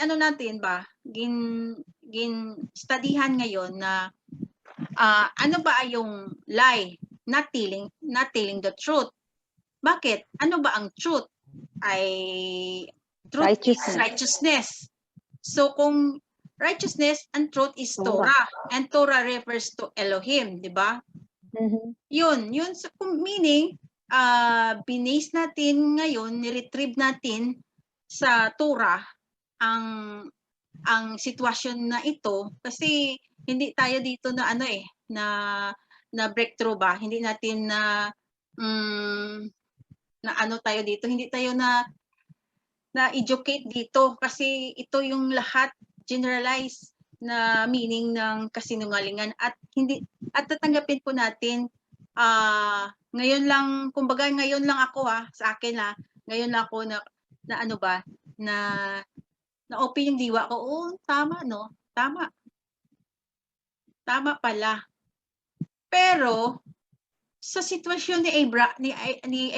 ano natin ba, studyhan ngayon na ano ba yung lie, not telling the truth. Bakit? Ano ba ang truth? Ay truth is righteousness. So kung righteousness and truth is Torah, and Torah refers to Elohim, di ba? Yun sa meaning binase natin ngayon, ni-retrieve natin sa Torah ang sitwasyon na ito kasi hindi tayo dito na ano eh na breakthrough ba, hindi natin na ano tayo dito, hindi tayo na educate dito kasi ito yung lahat generalized na meaning ng kasinungalingan at tatanggapin po natin ngayon lang, kumbaga ngayon lang ako sa akin ngayon lang ako na ano ba, na open yung diwa ko. Oh, tama no? Tama. Tama pala. Pero sa sitwasyon ni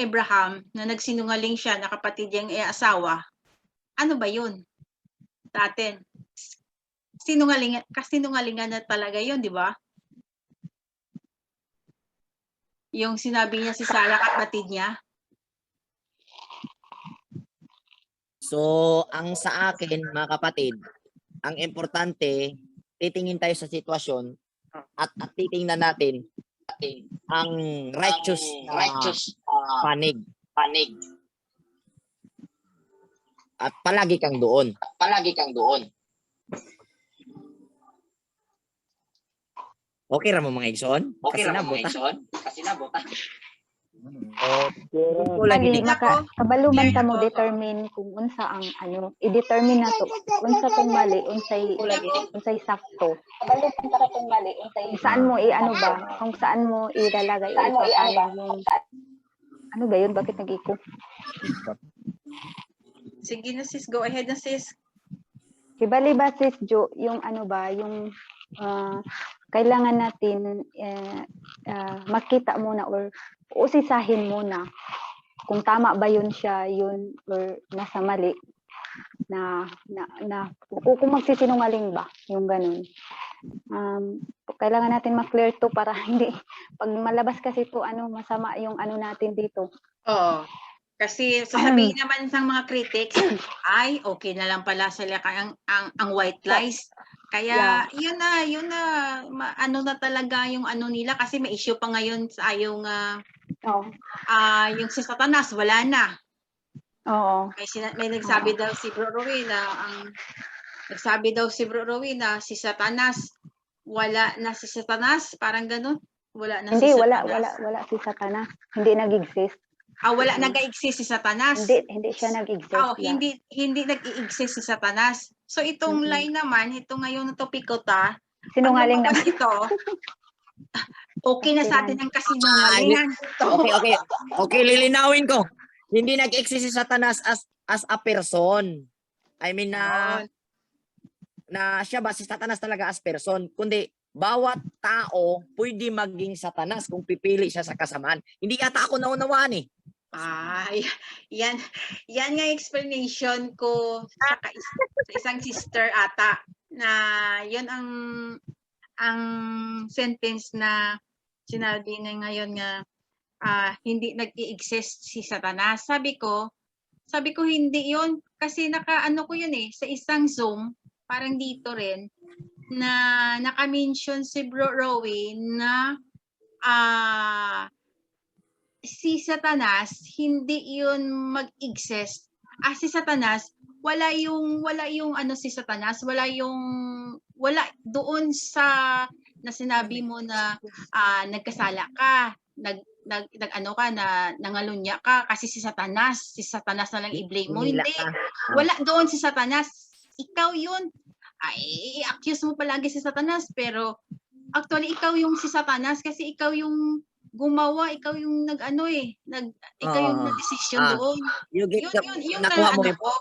Abraham na nagsinungaling siya na kapatid niyang asawa, ano ba 'yun? Sa atin. Kasinungalingan na talaga 'yun, di ba? Yung sinabi niya si Sarah kapatid niya. So, ang sa akin, mga kapatid, ang importante, titingin tayo sa sitwasyon at titingnan natin ang righteous panig. At palagi kang doon. Okay ra mo mga igsoon? Kasi nabuta. Kali kabaluman ta mo determine kung unsa ang ano, i-determine nato unsa tong mali, unsay sakto. Kabaluman ta tong mali, saan mo i-ano ba, kung saan mo ilalagay yung ano ba yun, bakit nag-iko? Sige na sis, go ahead na sis. Kibali ba sis Jo, yung ano ba, yung kailangan natin makita muna or usisahin muna kung tama ba yun siya, yun or nasa mali na kung magsisinungaling ba yung ganun. Kailangan natin ma-clear to para hindi pag malabas kasi to masama yung natin dito. Oo. Kasi sasabihin naman ng mga critics, ay okay na lang pala sila ang white lies. Kaya yun na ano na talaga yung ano nila kasi may issue pa ngayon sa yung si Satanas wala na. Oo. May nagsabi daw si Bro Rowie na si Satanas wala na si Satanas, parang ganun. Wala na Hindi, si Satanas. wala si Satanas. Hindi nag-exist. Wala nag-exist si Satanas. Hindi siya nag-exist. Hindi nag-exist si Satanas. So itong line naman, ito ngayon na topiko sinungaling naman. Ito, okay na sa atin ang kasinungalingan. Okay, lilinawin ko. Hindi nag-exist si Satanas as a person. I mean na siya ba si Satanas talaga as person, kundi bawat tao pwede maging Satanas kung pipili siya sa kasamaan. Hindi yata ako naunawaan eh. Yan nga explanation ko sa isang sister ata na yun ang sentence na sinabi na ngayon nga hindi nag-i-exist si Satanas. Sabi ko hindi yun. kasi naka-ano ko yun eh, sa isang Zoom, parang dito rin, na naka-mention si Bro Rowie na si Satanas, hindi yun mag-exist. Si Satanas, wala yung ano si Satanas, wala doon sa na sinabi mo na nagkasala ka, ano ka na nangalunya ka kasi si Satanas na lang i-blame mo. Hinila Hindi. ka. Wala doon si Satanas. Ikaw yun. I-accuse mo palagi si Satanas pero actually ikaw yung si Satanas kasi ikaw yung gumawa, ikaw yung ikaw yung nag-decision doon. Yung Nakuha mo yung, po.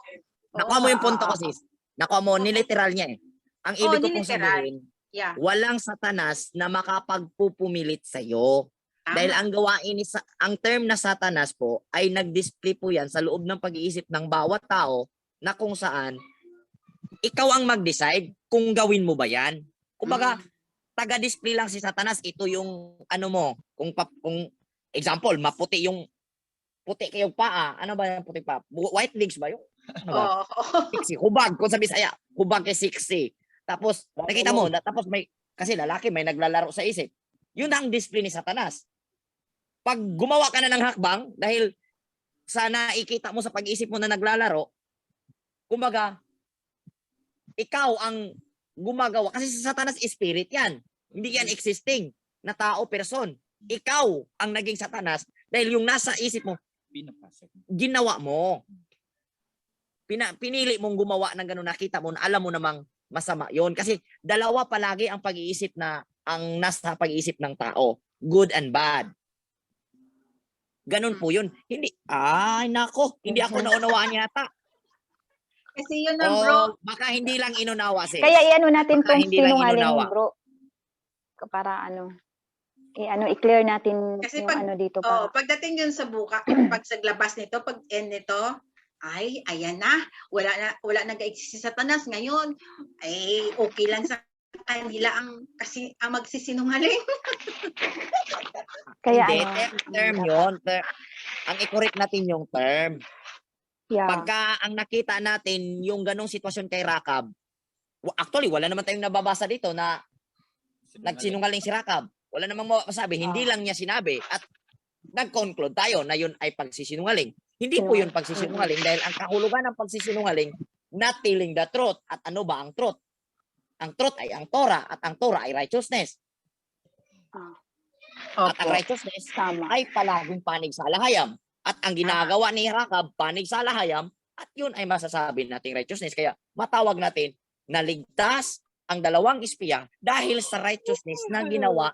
nakuha mo yung punto ko, sis. Nakuha mo, niliteral niya eh. Ang ibig ko pong niliteral. sabihin, Yeah. walang Satanas na makapagpupumilit sa iyo. Dahil ang gawain ang term na Satanas po ay nag-display po yan sa loob ng pag-iisip ng bawat tao na kung saan ikaw ang mag-decide kung gawin mo ba yan. Kumbaga, taga-display lang si Satanas. Ito yung ano mo, kung example, puti kayong paa. Ano ba yung puti pa? White legs ba yun? Ano ba? Sexy. Hubag. Kung sa Bisaya, hubag kay sexy. Tapos, nakita mo, tapos kasi lalaki, may naglalaro sa isip. Yun ang display ni Satanas. Pag gumawa ka na ng hakbang, dahil sa nakikita mo sa pag-iisip mo na naglalaro, kumbaga, ikaw ang gumagawa. Kasi si Satanas, spirit yan. Hindi yan existing na tao, person. Ikaw ang naging Satanas dahil yung nasa isip mo, ginawa mo. Pinili mong gumawa ng gano'n, nakita mo na alam mo namang masama yon. Kasi dalawa palagi ang pag-iisip ang nasa pag-iisip ng tao. Good and bad. Ganun po yun. Hindi, nako, hindi ako naunawaan yata. Kasi yun ang bro. Baka hindi lang inunawa, sis. Kaya iano natin Baka tong hindi lang sinungaling, inunawa. bro. Para i-clear natin Kasi yung dito para. pagdating yun sa pag saglabas nito, pag end nito, ayan na, wala nag-exist si Satanas ngayon. Okay lang sa kanila ang magsisinungaling. Kaya hindi, term yun. Ang i-correct natin yung term. Yeah. Pagka ang nakita natin yung ganong sitwasyon kay Rakab, actually, wala naman tayong nababasa dito na nagsinungaling si Rakab. Wala namang masabi. Hindi lang niya sinabi at nag-conclude tayo na yun ay pagsisinungaling. Hindi po yun pagsisinungaling dahil ang kahulugan ng pagsisinungaling, not telling the truth. At ano ba ang truth? Ang truth ay ang Torah at ang Torah ay righteousness. At ang righteousness ay palaging panig sa alahayam. At ang ginagawa ni Rakab, panig sa alahayam, at yun ay masasabi nating righteousness. Kaya matawag natin na ligtas ang dalawang espiya dahil sa righteousness na ginawa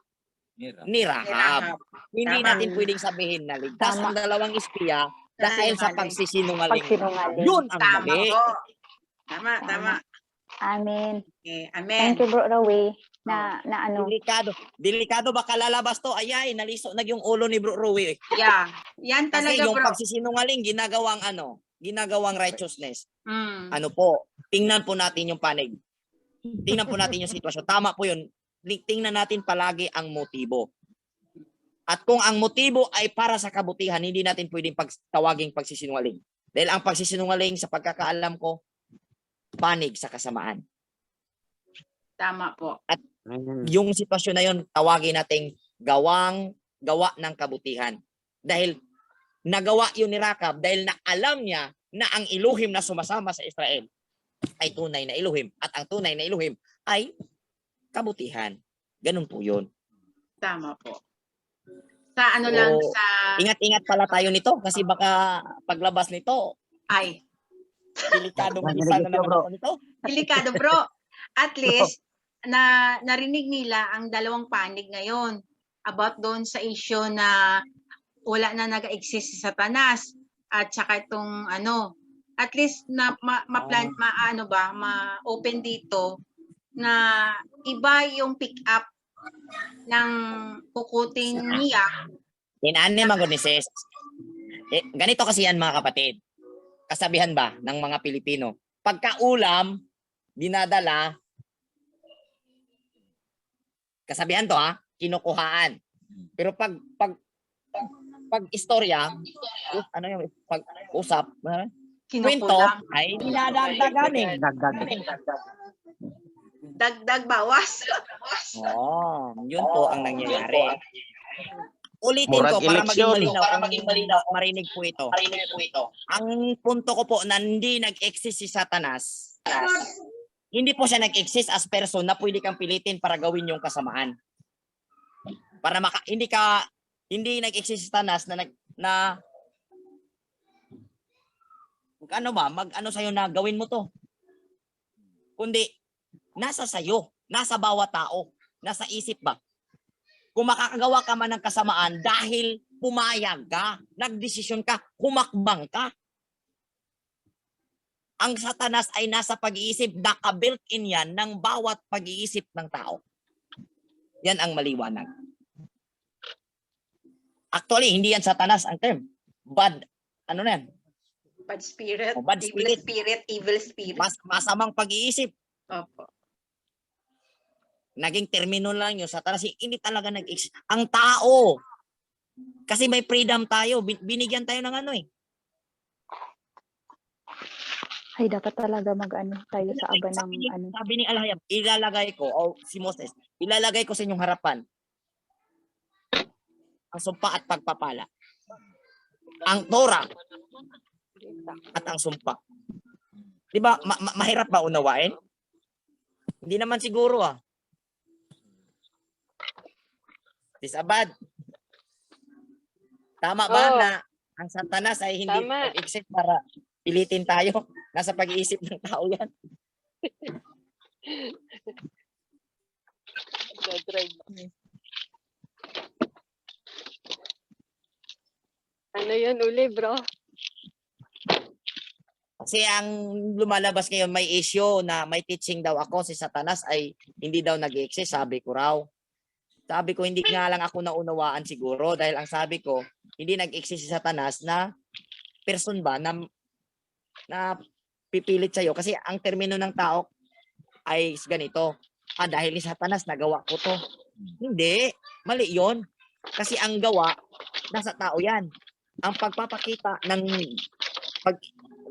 ni Rahab. Hindi natin pwedeng sabihin na ligtas ang dalawang espiya dahil sa pagsisinungaling. Yun ang mali. Tama. Amen. Okay, amen. Thank you, Bro Rowie. Na ano. Delikado baka lalabas to. Ayay, naliso na yung ulo ni Bro Rowie. Yeah. Yan talaga, kasi yung bro. pagsisinungaling ginagawang righteousness. Ano po? Tingnan po natin yung panig. Tingnan po natin yung sitwasyon. Tama po yun. Tingnan natin palagi ang motibo. At kung ang motibo ay para sa kabutihan, hindi natin pwedeng tawaging pagsisinungaling. Dahil ang pagsisinungaling sa pagkakaalam ko, panig sa kasamaan. Tama po. At yung sitwasyon na yun, tawagin nating gawa ng kabutihan. Dahil nagawa yun ni Rakab dahil na alam niya na ang Elohim na sumasama sa Israel ay tunay na Elohim. At ang tunay na Elohim ay kabutihan. Ganun po yun. Tama po. Sa lang sa... Ingat-ingat pala tayo nito kasi baka paglabas nito delikado mag-isa na naman ako nito. Delikado, bro. At least, narinig nila ang dalawang panig ngayon about doon sa issue na wala na nag-exist si Satanas at saka itong at least na ma-open dito na iba yung pick up ng kukuting niya. Inane magunises. Ganito kasi yan mga kapatid. Kasabihan ba ng mga Pilipino? Pagka-ulam, dinadala, kasabihan to kinukuhaan. Pero pag istorya, pag-usap, kwento Kinukulang. ay dinadagdagan eh. Dagdag. Dagdag bawas. Yun po ang nangyayari. Ulitin Murag ko para maging eleksyon. malinaw, kung marinig po ito. Ang punto ko po na hindi nag-exist si Satanas, hindi po siya nag-exist as person na pwede kang pilitin para gawin yung kasamaan. Para hindi nag-exist si Satanas na ano ba, mag-ano sa'yo na gawin mo to. Kundi, nasa sayo, nasa bawat tao, nasa isip ba. Kung makakagawa ka man ng kasamaan dahil pumayag ka, nagdesisyon ka, humakbang ka. Ang Satanas ay nasa pag-iisip, naka-built-in yan ng bawat pag-iisip ng tao. Yan ang maliwanag. Actually, hindi yan Satanas ang term. Bad, ano na yan? Bad spirit, Bad evil spirit. spirit, evil spirit. Masamang pag-iisip. Opo. Naging termino lang yun. Satanas, hindi talaga nag-exist. Ang tao. Kasi may freedom tayo. Binigyan tayo ng ano eh. Ay, dapat talaga mag-ano tayo sa aba ng ano. Sabi ni Alhayab, ilalagay ko, o si Moses, ilalagay ko sa inyong harapan ang sumpa at pagpapala. Ang Torah at ang sumpa. Di ba, mahirap ba unawain? Hindi naman siguro ah. Disabad. Tama ba na ang Satanas ay hindi nag-exist para pilitin tayo? Nasa pag-iisip ng tao yan. Ano yan uli, bro? Kasi ang lumalabas ngayon may issue na may teaching daw ako si Satanas ay hindi daw nag-exist, sabi ko raw. Sabi ko hindi nga lang ako naunawaan siguro dahil ang sabi ko hindi nag-exist si Satanas na person ba na pipilit sa'yo. Kasi ang termino ng tao ay ganito. Dahil ni Satanas nagawa ko to. Hindi. Mali yon. Kasi ang gawa nasa tao yan. Ang pagpapakita ng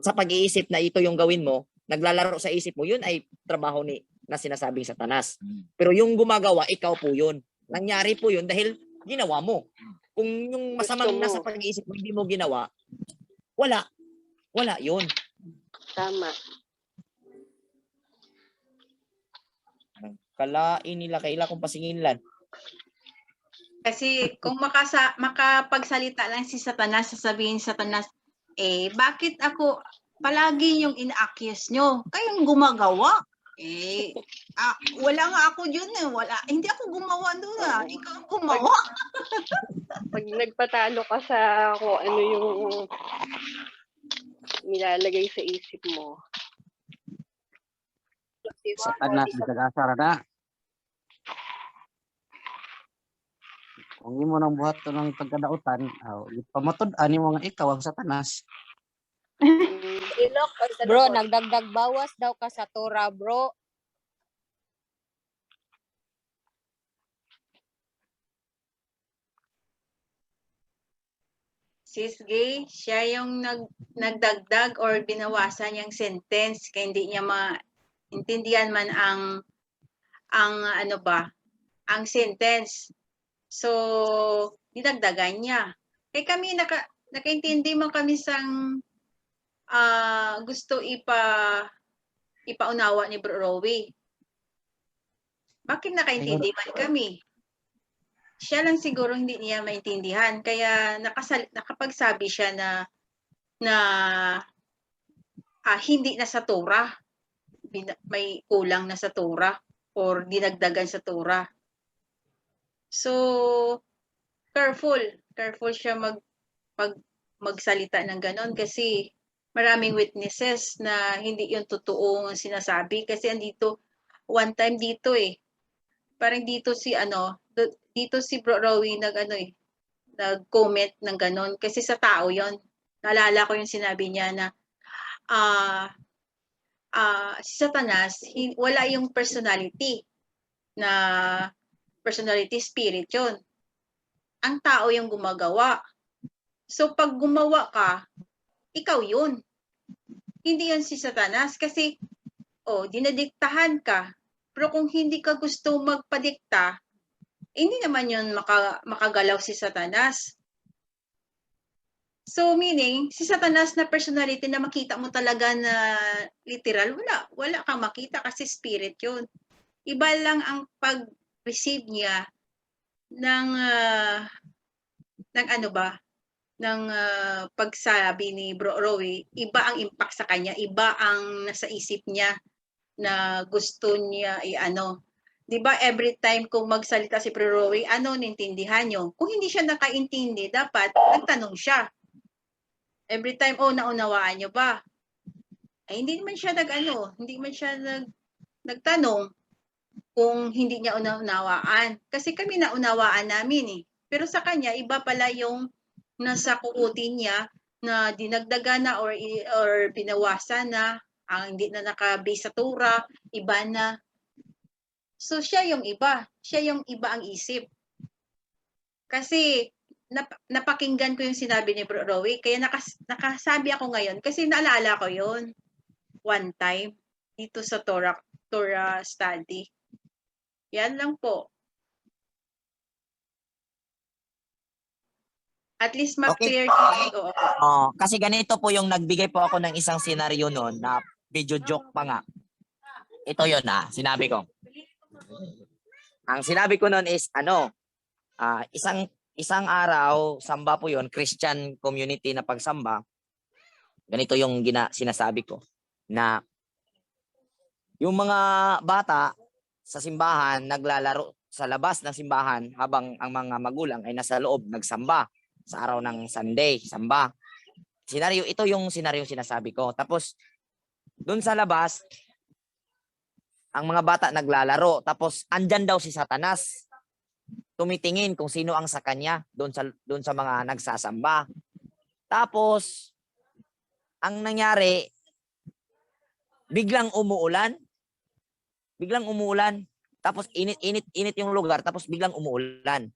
sa pag-iisip na ito yung gawin mo, naglalaro sa isip mo, yun ay trabaho na sinasabing Satanas. Pero yung gumagawa, ikaw po yun. Nangyari po yun dahil ginawa mo. Kung yung masamang nasa pag-iisip mo, hindi mo ginawa, wala. Wala yun. Tama. Kalain nila, kaila kong pasinginlan. Kasi kung makapagsalita lang si Satanas, sasabihin Satanas, bakit ako palagi yung ina-accuse nyo? Kayong gumagawa. Wala nga ako dyan eh. Hindi ako gumawa doon ah. Ikaw ang gumawa. Pag nagpatalo ka sa kung ano yung nilalagay sa isip mo. Satanas nag-asara na. Kung imo nang buhat to ng pagkadautan, pamatud-an mo nga ikaw ang Satanas. Bro, nagdagdag bawas daw ka sa Torah, bro. Sis Gay, siya yung nagdagdag or binawasan yung sentence kaya hindi niya maintindihan man ang sentence. So, dinagdagan niya. Kaya kami nakaintindi mo kami sang gusto ipaunawa ni Bro Rowie. Bakit nakaintindi man kami? Siya lang siguro hindi niya maintindihan. Kaya nakapagsabi siya na hindi na sa Torah. May kulang na sa Torah or dinagdagan sa Torah. So, careful siya magsalita ng ganon kasi maraming witnesses na hindi yung totoo ang sinasabi kasi andito one time dito parang dito si Bro Rowie nag-comment ng ganon kasi sa tao yon. Naalala ko yung sinabi niya na si Satanas wala yung personality spirit yun. Ang tao yung gumagawa. So pag gumawa ka, ikaw yun. Hindi yun si Satanas kasi dinadiktahan ka. Pero kung hindi ka gusto magpadikta, hindi naman yun makagalaw si Satanas. So meaning, si Satanas na personality na makita mo talaga na literal, wala kang makita kasi spirit yun. Iba lang ang pag-receive niya ng pagsabi ni Bro Rowie, iba ang impact sa kanya, iba ang nasa isip niya na gusto niya Di ba every time kung magsalita si Bro Rowie, ano nintindihan niyo? Kung hindi siya nakaintindi, dapat nagtanong siya. Every time, naunawaan niyo ba? Ay, hindi man siya nagtanong kung hindi niya unawaan. Kasi kami naunawaan namin eh. Pero sa kanya, iba pala yung nasa kuutin niya na dinagdagan na or binawasan na, ang hindi na naka-base sa Torah, iba na. So siya yung iba ang isip. Kasi napakinggan ko yung sinabi ni Bro Rowie, kaya nakasabi ako ngayon kasi naalala ko yon one time dito sa Torah study. Yan lang po. At least ma-clear ko. Kasi ganito po yung nagbigay po ako ng isang senaryo noon na video joke pa nga. Ito yun sinabi ko. Ang sinabi ko noon is isang araw, samba po yun, Christian community na pagsamba. Ganito yung sinasabi ko na yung mga bata sa simbahan naglalaro sa labas ng simbahan habang ang mga magulang ay nasa loob nagsamba sa araw ng Sunday, samba. Ito yung senaryo sinasabi ko. Tapos doon sa labas, ang mga bata naglalaro. Tapos andyan daw si Satanas. Tumitingin kung sino ang sa kanya doon sa mga nagsasamba. Tapos ang nangyari, biglang umuulan. Tapos init yung lugar, tapos biglang umuulan.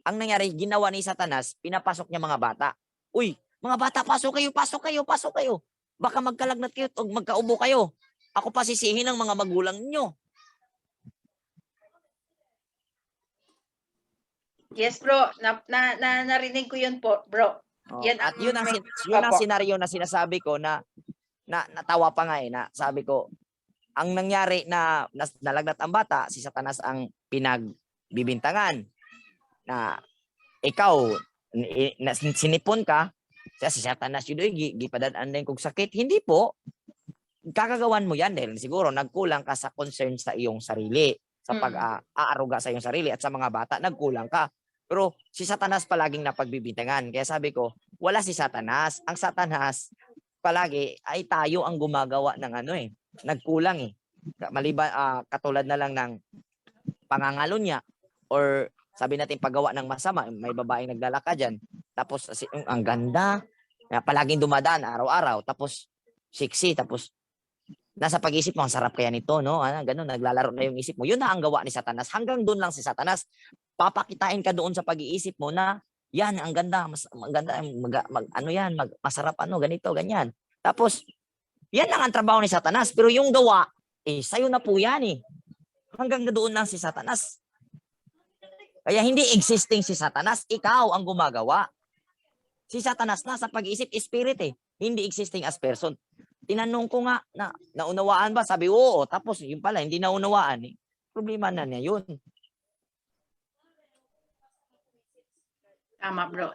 Ang nangyari, ginawa ni Satanas, pinapasok niya mga bata. Uy, mga bata, pasok kayo. Baka magkalagnat kayo o magkaubo kayo. Ako pa sisihin ng mga magulang niyo. Yes, bro. Narinig ko yun po, bro. Yun ang senaryo na sinasabi ko na natawa pa nga na sabi ko, ang nangyari na nalagnat ang bata, si Satanas ang pinagbibintangan. Na ikaw sinipon ka si Satanas yun gipadadaan din kog sakit. Hindi po, kakagawan mo yan dahil siguro nagkulang ka sa concern sa iyong sarili, sa pag-aaruga sa iyong sarili at sa mga bata nagkulang ka. Pero si Satanas palaging napagbibintangan. Kaya sabi ko, wala si Satanas. Ang Satanas palagi ay tayo ang gumagawa ng nagkulang maliban katulad na lang ng pangangalo niya or sabi natin paggawa ng masama, may babaeng naglalakad dyan. Tapos ang ganda, palaging dumadaan araw-araw, tapos sexy, tapos nasa pag-isip mo, ang sarap kaya nito, no? Ganun, naglalaro na yung isip mo. Yun na ang gawa ni Satanas. Hanggang doon lang si Satanas. Papakitain ka doon sa pag-iisip mo na yan, ang ganda, maganda, masarap, ganito, ganyan. Tapos, yan lang ang trabaho ni Satanas. Pero yung gawa, sa'yo na po yan Hanggang doon lang si Satanas. Kaya hindi existing si Satanas, ikaw ang gumagawa. Si Satanas na sa pag-iisip, spirit hindi existing as person. Tinanong ko nga, naunawaan ba? Sabi, oo. Tapos yun pala, hindi naunawaan. Problema na niya yun. Tama, bro.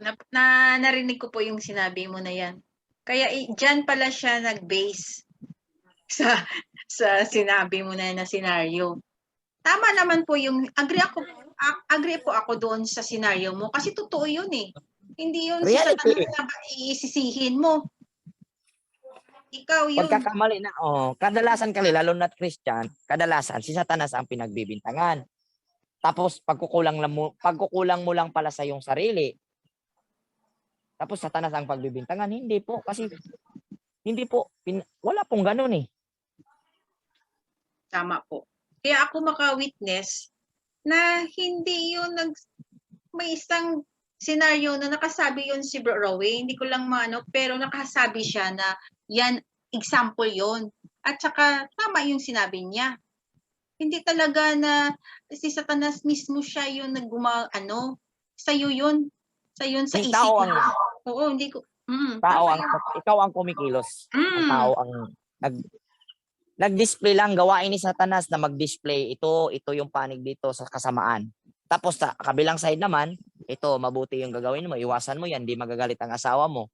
Narinig ko po yung sinabi mo na yan. Kaya dyan pala siya nag-base sa sinabi mo na senaryo. Tama naman po yung, agree po ako doon sa senaryo mo kasi totoo yun Hindi yun si Satanas na iisisihin mo. Ikaw yun. Pagkakamali na, kadalasan lalo na Christian, kadalasan si Satanas ang pinagbibintangan. Tapos pagkukulang mo lang pala sa iyong sarili. Tapos Satanas ang pagbibintangan. Hindi po, kasi wala pong ganun Tama po. Kaya ako maka-witness na hindi yun may isang senaryo na nakasabi yun si Bro Rowie, hindi ko lang pero nakasabi siya na yan example yon. At saka tama yung sinabi niya. Hindi talaga na si Satanas mismo siya yung sa'yo yun. Sa'yo yun sa Yung isip tao mo. ang Oo, hindi ko. tao Tama ang yun. ikaw ang kumikilos. Ang Mm. tao ang nag-display lang, gawain ni Satanas na mag-display ito yung panig dito sa kasamaan. Tapos sa kabilang side naman, ito mabuti yung gagawin mo, iwasan mo yan, hindi magagalit ang asawa mo.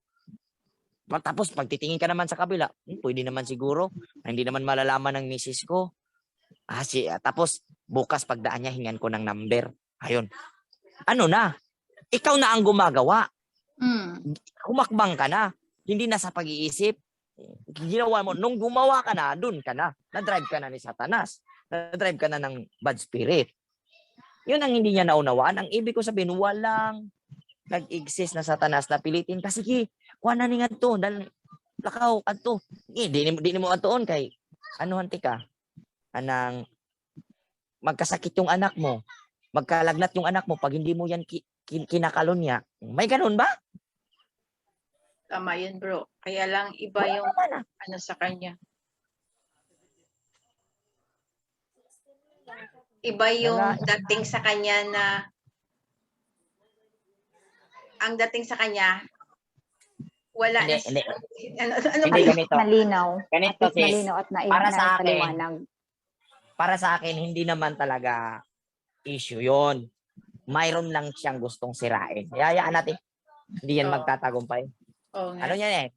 Tapos pag titingin ka naman sa kabila, pwede naman siguro, hindi naman malalaman ng misis ko. Tapos bukas pagdaan niya, hingan ko ng number. Ayun. Ano na? Ikaw na ang gumagawa. Humakbang ka na. Hindi na sa pag-iisip. Ginawa mo, nung gumawa ka na, dun ka na. Na-drive ka na ni Satanas. Na-drive ka na ng bad spirit. Yun ang hindi niya naunawaan. Ang ibig ko sabihin, walang nag-exist na Satanas na pilitin. Kasi kuha na nga to. Dahil lakaw, ato. Di mo atoon kay hanti ka. Anang magkasakit yung anak mo. Magkalagnat yung anak mo pag hindi mo yan kinakalon niya. May ganun ba? Tama yun, bro. Kaya lang iba yung sa kanya. Iba yung dating sa kanya na ang dating sa kanya wala Hindi, na hindi. ano Hindi ganito. Malinaw. Ganito, At least sis. malinaw at Para sa akin, hindi naman talaga issue yon. Mayroon lang siyang gustong sirain. Hayaan natin. Hindi yan magtatagumpay. Ano yan eh?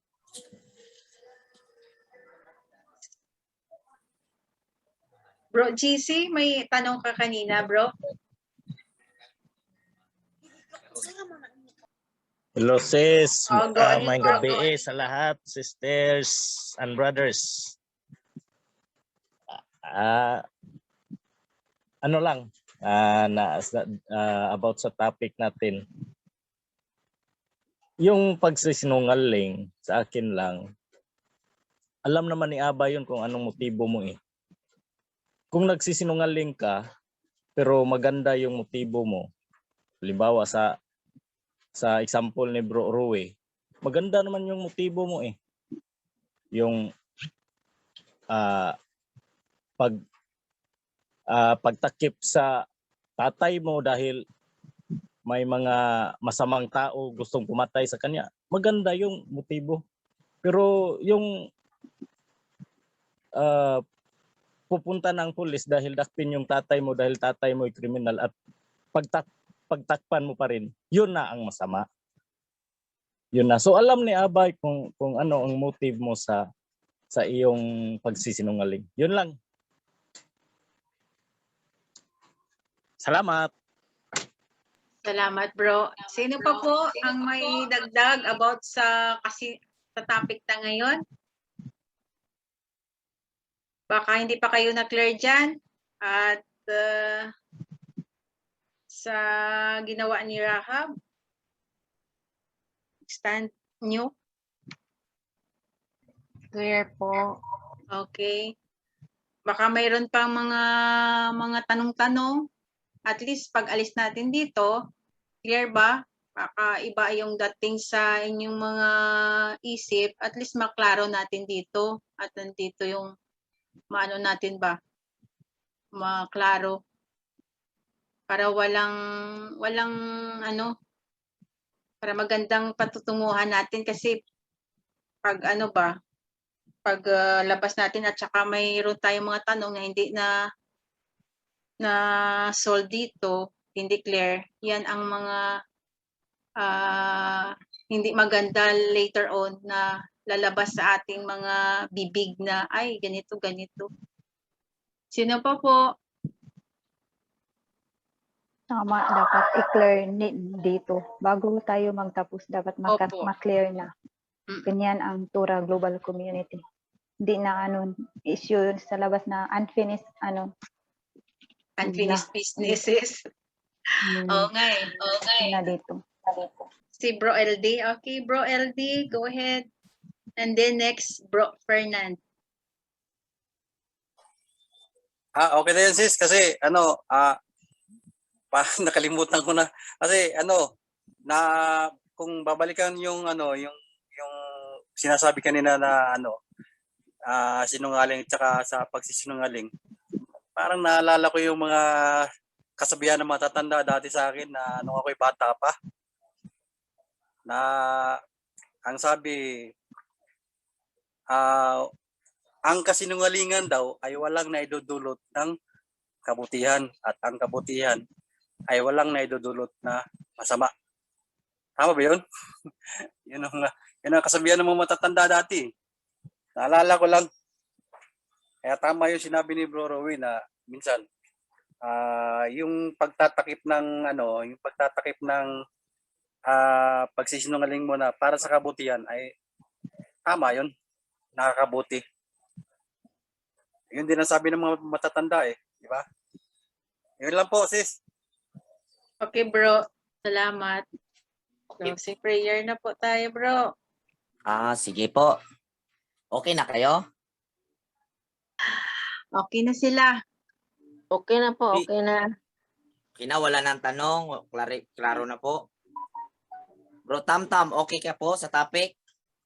Bro GC, may tanong ka kanina, bro? Hello sis, Go ahead, may bro. gabi sa lahat, sisters and brothers. Ano lang, about sa topic natin. Yung pagsisinungaling sa akin lang, alam naman ni Aba yun kung anong motibo mo eh. Kung nagsisinungaling ka, pero maganda yung motibo mo, halimbawa sa example ni Bro Rue, maganda naman yung motibo mo eh. Yung pagtakip sa tatay mo dahil may mga masamang tao gustong pumatay sa kanya, maganda yung motibo. Pero yung pupunta ng pulis dahil dakpin yung tatay mo dahil tatay mo ay kriminal at pagtakpan mo pa rin, yun na ang masama. Yun na. So alam ni Abay kung ano ang motive mo sa iyong pagsisinungaling. Yun lang. Salamat. Salamat, bro. Sino pa po ang may dagdag about sa topic na ngayon? Baka hindi pa kayo na-clear dyan. At sa ginawa ni Rahab, stand nyo? Clear po. Okay. Baka mayroon pang mga tanong-tanong. At least pag alis natin dito, clear ba? Baka iba yung dating sa inyong mga isip. At least maklaro natin dito. At nandito yung maano natin ba? Maklaro. Para walang para magandang patutunguhan natin kasi pag pag labas natin at saka mayroon tayong mga tanong na hindi na solve dito, hindi clear, yan ang mga hindi maganda later on na lalabas sa ating mga bibig na ay ganito. Sino pa po? Tama, dapat i-clear dito. Bago tayo magtapos, dapat ma-clear na. Ganyan ang Tura Global Community. Hindi na issue sa labas na unfinished businesses. Okay. Na dito. Si Bro LD. Okay, Bro LD, go ahead. And then next, Bro Fernand. Okay na yan sis kasi parang nakalimutan ko na kasi kung babalikan yung yung sinasabi kanina na sinungaling at saka sa pagsisinungaling, parang naalala ko yung mga kasabihan ng matatanda dati sa akin na nung ako'y bata pa, na ang sabi, ang kasinungalingan daw ay walang naidudulot ng kabutihan at ang kabutihan ay walang naidudulot na masama. Tama ba yun? yun ang kasabihan ng mga matatanda dati. Naalala ko lang. Kaya tama yung sinabi ni Bro Rowie na minsan yung pagtatakip ng pagsisinungaling mo na para sa kabutihan ay tama yun. Nakakabuti. Yun din ang sabi ng mga matatanda di ba? Yun lang po, sis. Okay, bro. Salamat. Closing prayer na po tayo, bro. Sige po. Okay na kayo? Okay na sila. Okay na po, okay na. Okay na, wala nang tanong. Klaro na po. Bro Tamtam, okay ka po sa topic?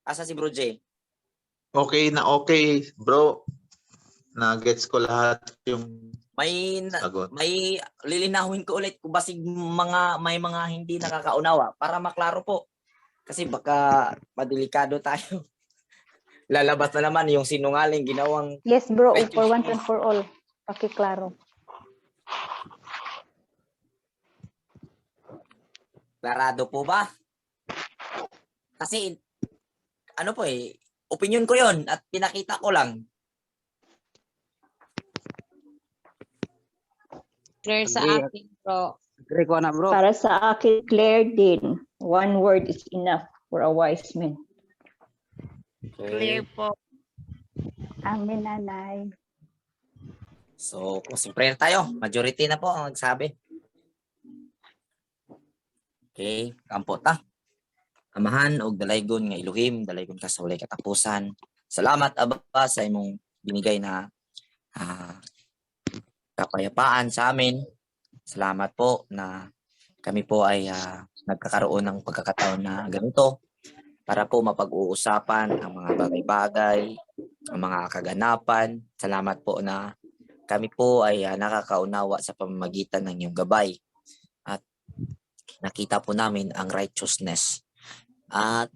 Asa si Bro J? Okay na okay, bro. Na-gets ko lahat yung sagot. May lilinawin ko ulit kung basig may mga hindi nakakaunawa para maklaro po. Kasi baka madelikado tayo. Lalabas na naman yung sinungaling ginawang Yes, bro. For once and for all. Pakiklaro. Klarado po ba? Kasi opinion ko yon at pinakita ko lang. Clear sa Agree. akin, bro. Agree ko na, bro. Para sa akin, clear din. One word is enough for a wise man. Clear po. Amen, nanay. So, closing prayer tayo. Majority na po ang nagsabi. Okay, kampo ta. Amahan og dalaygon nga Elohim, dalaygon ka sa walay katapusan. Salamat Aba sa imong binigay na kapayapaan sa amin. Salamat po na kami po ay nagkakaroon ng pagkakataon na ganito para po mapag-uusapan ang mga bagay-bagay, ang mga kaganapan. Salamat po na kami po ay nakakaunawa sa pamamagitan ng iyong gabay at nakita po namin ang righteousness. At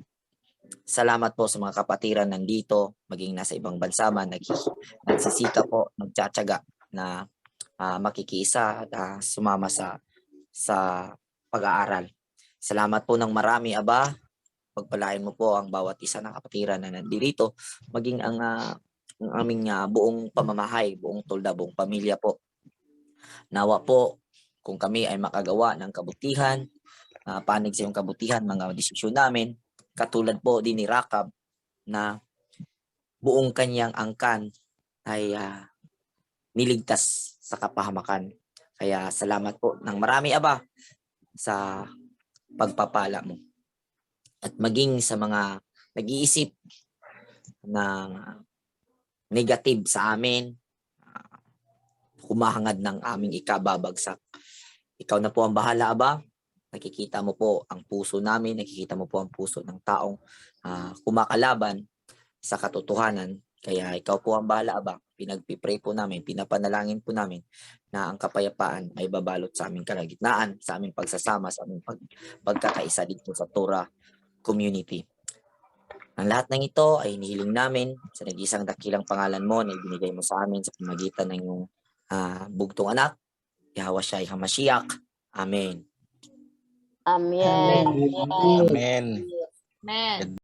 salamat po sa mga kapatiran nandito, maging nasa ibang bansa man, nagsisika po, nagtsatsaga na makikiisa at sumama sa pag-aaral. Salamat po ng marami, Aba. Pagpalain mo po ang bawat isa ng kapatiran na nandito, maging ang aming buong pamamahay, buong tulda, buong pamilya po. Nawa po kung kami ay makagawa ng kabutihan, panig sa iyong kabutihan, mga desisyon namin, katulad po din ni Rakab na buong kanyang angkan ay niligtas sa kapahamakan. Kaya salamat po ng marami, Aba, sa pagpapala mo. At maging sa mga nag-iisip ng negative sa amin, humahangad ng aming ikababagsak. Ikaw na po ang bahala, Aba. Nakikita mo po ang puso namin, nakikita mo po ang puso ng taong kumakalaban sa katotohanan. Kaya ikaw po ang bahala, Aba. Pinagpipray po namin, pinapanalangin po namin na ang kapayapaan ay babalot sa aming kalagitnaan, sa aming pagsasama, sa aming pagkakaisa dito sa Torah community. Ang lahat ng ito ay inihiling namin sa nag-isang dakilang pangalan mo na ibinigay mo sa amin sa pamagitan ng iyong bugtong anak, Yahweh Shai HaMashiach. Amen. Amen. Amen. Amen.